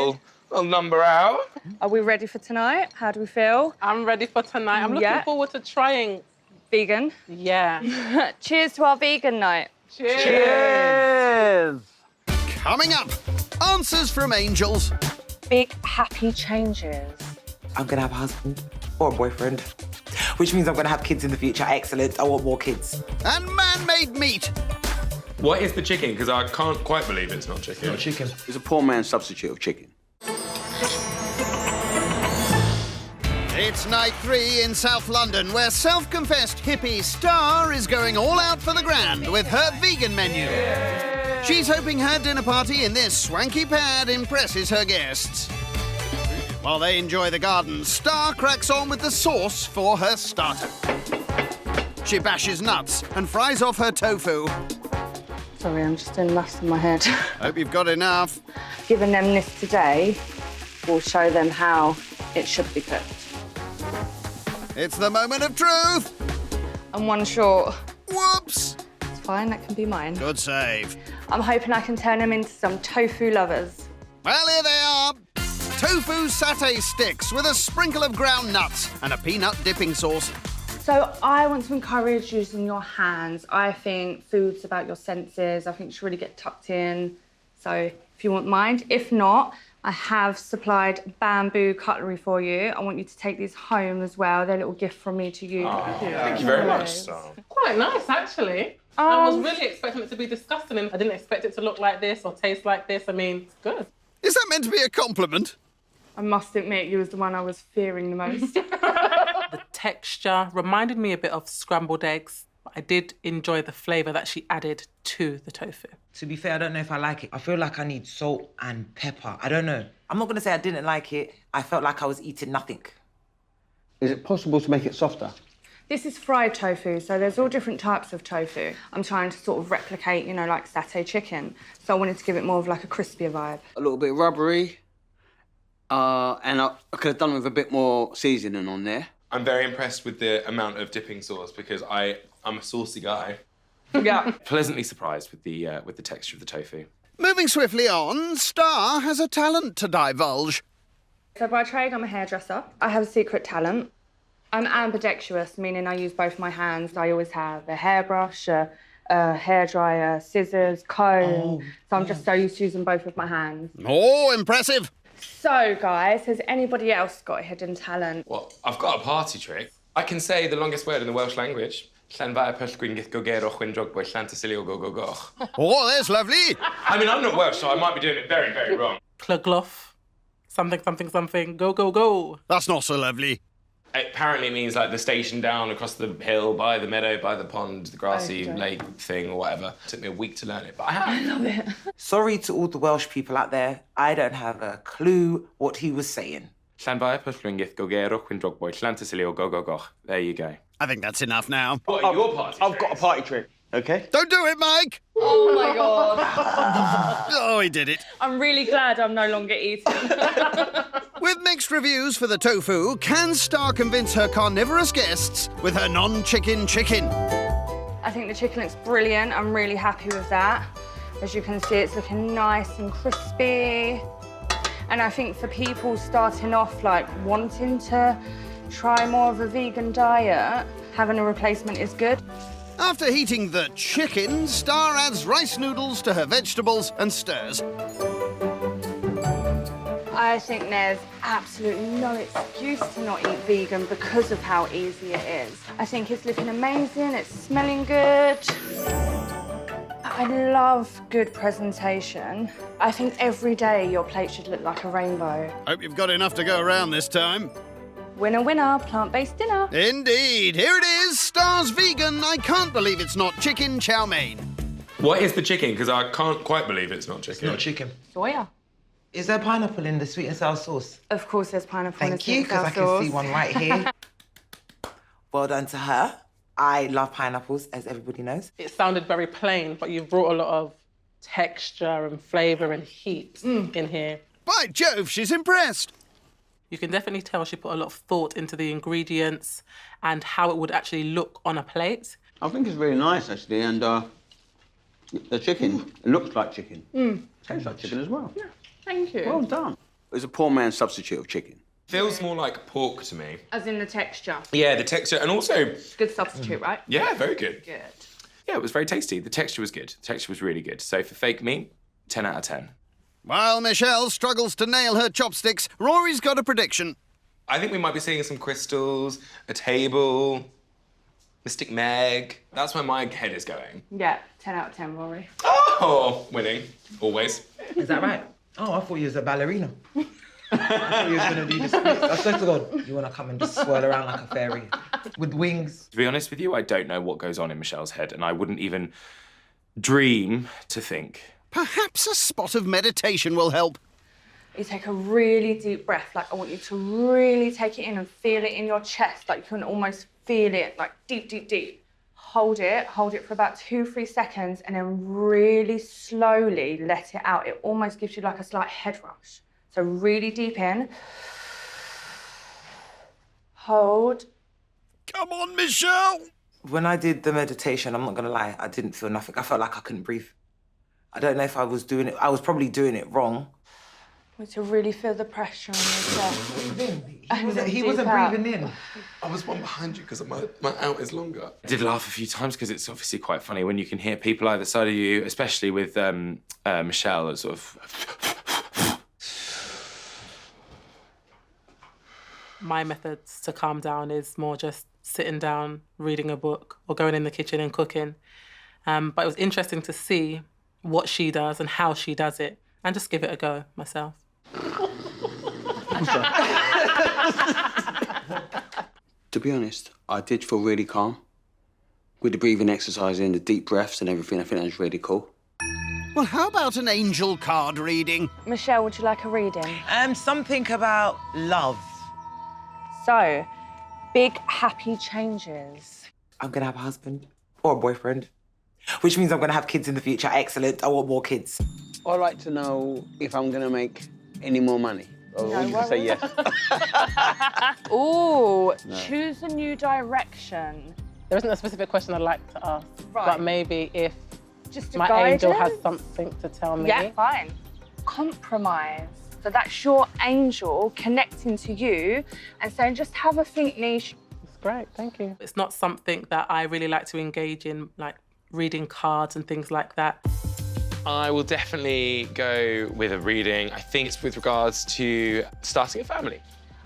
little number out. Are we ready for tonight? How do we feel? I'm ready for tonight. I'm looking Yeah. forward to trying. Vegan. Yeah. Cheers to our vegan night. Cheers. Coming up, answers from angels. Big happy changes. I'm gonna have a husband or a boyfriend, which means I'm gonna have kids in the future. Excellent. I want more kids. And man-made meat. What is the chicken? Because I can't quite believe it's not chicken. Not chicken. It's a poor man's substitute of chicken. It's night 3 in South London, where self-confessed hippie Star is going all out for the grand with her vegan menu. She's hoping her dinner party in this swanky pad impresses her guests. While they enjoy the garden, Star cracks on with the sauce for her starter. She bashes nuts and fries off her tofu. Sorry, I'm just doing maths in my head. Hope you've got enough. Giving them this today will show them how it should be cooked. It's the moment of truth. I'm one short. Whoops. It's fine, that can be mine. Good save. I'm hoping I can turn them into some tofu lovers. Well, here they are. Tofu satay sticks with a sprinkle of ground nuts and a peanut dipping sauce. So I want to encourage using your hands. I think food's about your senses. I think you should really get tucked in. So if you wouldn't mind. If not, I have supplied bamboo cutlery for you. I want you to take these home as well. They're a little gift from me to you. Thank you very much, Star. Quite nice, actually. I was really expecting it to be disgusting, and I didn't expect it to look like this or taste like this. I mean, it's good. Is that meant to be a compliment? I must admit, you was the one I was fearing the most. The texture reminded me a bit of scrambled eggs. I did enjoy the flavour that she added to the tofu. To be fair, I don't know if I like it. I feel like I need salt and pepper. I don't know. I'm not gonna say I didn't like it. I felt like I was eating nothing. Is it possible to make it softer? This is fried tofu, so there's all different types of tofu. I'm trying to sort of replicate, you know, like satay chicken. So I wanted to give it more of like a crispier vibe. A little bit rubbery. And I could have done with a bit more seasoning on there. I'm very impressed with the amount of dipping sauce because I'm a saucy guy. Yeah. Pleasantly surprised with the texture of the tofu. Moving swiftly on, Star has a talent to divulge. So by trade, I'm a hairdresser. I have a secret talent. I'm ambidextrous, meaning I use both my hands. I always have a hairbrush, a hairdryer, scissors, comb. So I'm just so used to using both of my hands. Oh, impressive. So, guys, has anybody else got a hidden talent? Well, I've got a party trick. I can say the longest word in the Welsh language. Oh, that's lovely. I mean, I'm not Welsh, so I might be doing it very, very wrong. Clogloff. Something, something, something. Go, go, go. That's not so lovely. It apparently means like the station down across the hill, by the meadow, by the pond, the grassy lake thing or whatever. It took me a week to learn it, but I have. I love it. Sorry to all the Welsh people out there. I don't have a clue what he was saying. There you go. I think that's enough now. What are your party I've got a party trick. Okay? Don't do it, Mike! Oh my God. Oh, he did it. I'm really glad I'm no longer eating. With mixed reviews for the tofu, can Star convince her carnivorous guests with her non-chicken chicken? I think the chicken looks brilliant. I'm really happy with that. As you can see, it's looking nice and crispy. And I think for people starting off, like, wanting to try more of a vegan diet, having a replacement is good. After heating the chicken, Star adds rice noodles to her vegetables and stirs. I think there's absolutely no excuse to not eat vegan because of how easy it is. I think it's looking amazing, it's smelling good. I love good presentation. I think every day your plate should look like a rainbow. Hope you've got enough to go around this time. Winner, winner, plant-based dinner. Indeed. Here it is, Star's vegan. I can't believe it's not chicken chow mein. What is the chicken? Because I can't quite believe it's not chicken. It's not chicken. Soya. Is there pineapple in the sweet and sour sauce? Of course there's pineapple in the Thank sweet you, and sour because I can see sauce. one right here. Well done to her. I love pineapples, as everybody knows. It sounded very plain, but you've brought a lot of texture and flavour and heat in here. By Jove, she's impressed. You can definitely tell she put a lot of thought into the ingredients and how it would actually look on a plate. I think it's really nice, actually, and the chicken, it looks like chicken. Tastes like chicken as well. Yeah, thank you. Well done. It's a poor man's substitute of chicken. Feels more like pork to me. As in the texture. Yeah, the texture, and also... Good substitute, right? Yeah, very good. Good. Yeah, it was very tasty. The texture was good. The texture was really good. So for fake meat, 10 out of 10. While Michelle struggles to nail her chopsticks, Rory's got a prediction. I think we might be seeing some crystals, a table, Mystic Meg. That's where my head is going. Yeah, 10 out of 10, Rory. Oh, winning, always. Is that right? Oh, I thought you was a ballerina. I thought you was going to do this. I swear to God, you want to come and just swirl around like a fairy with wings. To be honest with you, I don't know what goes on in Michelle's head, and I wouldn't even dream to think. Perhaps a spot of meditation will help. You take a really deep breath. Like, I want you to really take it in and feel it in your chest. Like, you can almost feel it, like, deep, deep, deep. Hold it for about 2-3 seconds, and then really slowly let it out. It almost gives you like a slight head rush. So really deep in. Hold. Come on, Michelle! When I did the meditation, I'm not going to lie, I didn't feel nothing. I felt like I couldn't breathe. I don't know if I was doing it. I was probably doing it wrong. To really feel the pressure on your chest. He wasn't breathing in. I was one behind you because my out is longer. I did laugh a few times because it's obviously quite funny when you can hear people either side of you, especially with Michelle, that sort of... My methods to calm down is more just sitting down, reading a book, or going in the kitchen and cooking. But it was interesting to see what she does and how she does it, and just give it a go myself. To be honest, I did feel really calm. With the breathing exercise and the deep breaths and everything, I think that was really cool. Well, how about an angel card reading? Michelle, would you like a reading? Something about love. So, big happy changes. I'm going to have a husband or a boyfriend, which means I'm going to have kids in the future. Excellent. I want more kids. I'd like to know if I'm going to make any more money. Or No you can say yes. Ooh, No. choose a new direction. There isn't a specific question I'd like to ask, Right. but maybe if Just a my guidance? angel has something to tell me. Yeah, fine. Compromise. So that's your angel connecting to you and saying, just have a think, Niche. That's great, thank you. It's not something that I really like to engage in, like reading cards and things like that. I will definitely go with a reading. I think it's with regards to starting a family.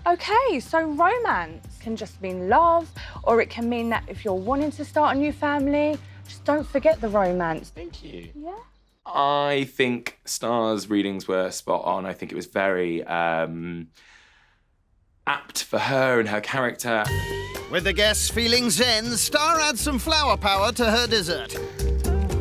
Okay, so romance can just mean love, or it can mean that if you're wanting to start a new family, just don't forget the romance. Thank you. Yeah. I think Star's readings were spot on. I think it was very apt for her and her character. With the guests feeling zen, Star adds some flower power to her dessert.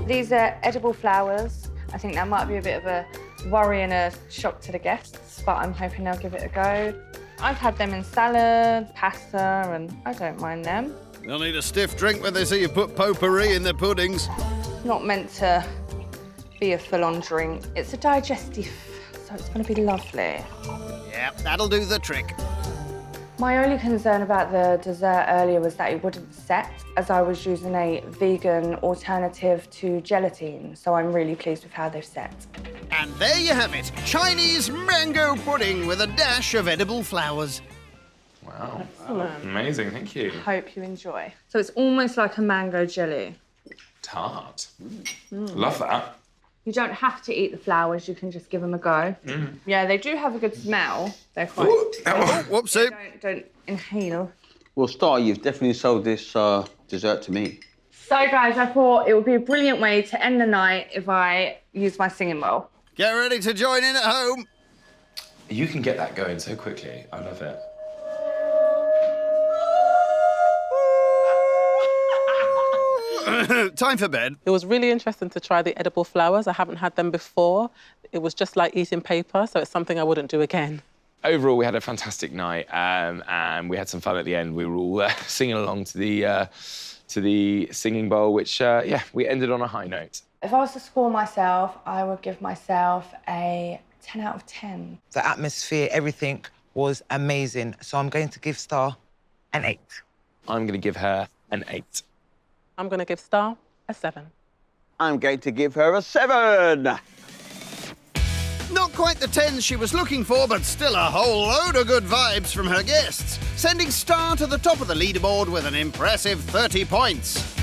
These are edible flowers. I think that might be a bit of a worry and a shock to the guests, but I'm hoping they'll give it a go. I've had them in salad, pasta, and I don't mind them. They'll need a stiff drink when they see you put potpourri in their puddings. Not meant to be a full-on drink. It's a digestive, so it's going to be lovely. Yeah, that'll do the trick. My only concern about the dessert earlier was that it wouldn't set, as I was using a vegan alternative to gelatine, so I'm really pleased with how they've set. And there you have it, Chinese mango pudding with a dash of edible flowers. Wow. Excellent. Amazing, thank you. Hope you enjoy. So it's almost like a mango jelly. Tart. Love that. You don't have to eat the flowers, you can just give them a go. Yeah, they do have a good smell. They're quite... Whoopsie. Don't inhale. Well, Star, you've definitely sold this dessert to me. So, guys, I thought it would be a brilliant way to end the night if I use my singing bowl. Get ready to join in at home. You can get that going so quickly. I love it. Time for bed. It was really interesting to try the edible flowers. I haven't had them before. It was just like eating paper, so it's something I wouldn't do again. Overall, we had a fantastic night, and we had some fun at the end. We were all singing along to the singing bowl, which, yeah, we ended on a high note. If I was to score myself, I would give myself a 10 out of 10. The atmosphere, everything was amazing. So I'm going to give Star an 8. I'm going to give her an 8. I'm going to give Star a 7. I'm going to give her a 7. Not quite the 10s she was looking for, but still a whole load of good vibes from her guests, sending Star to the top of the leaderboard with an impressive 30 points.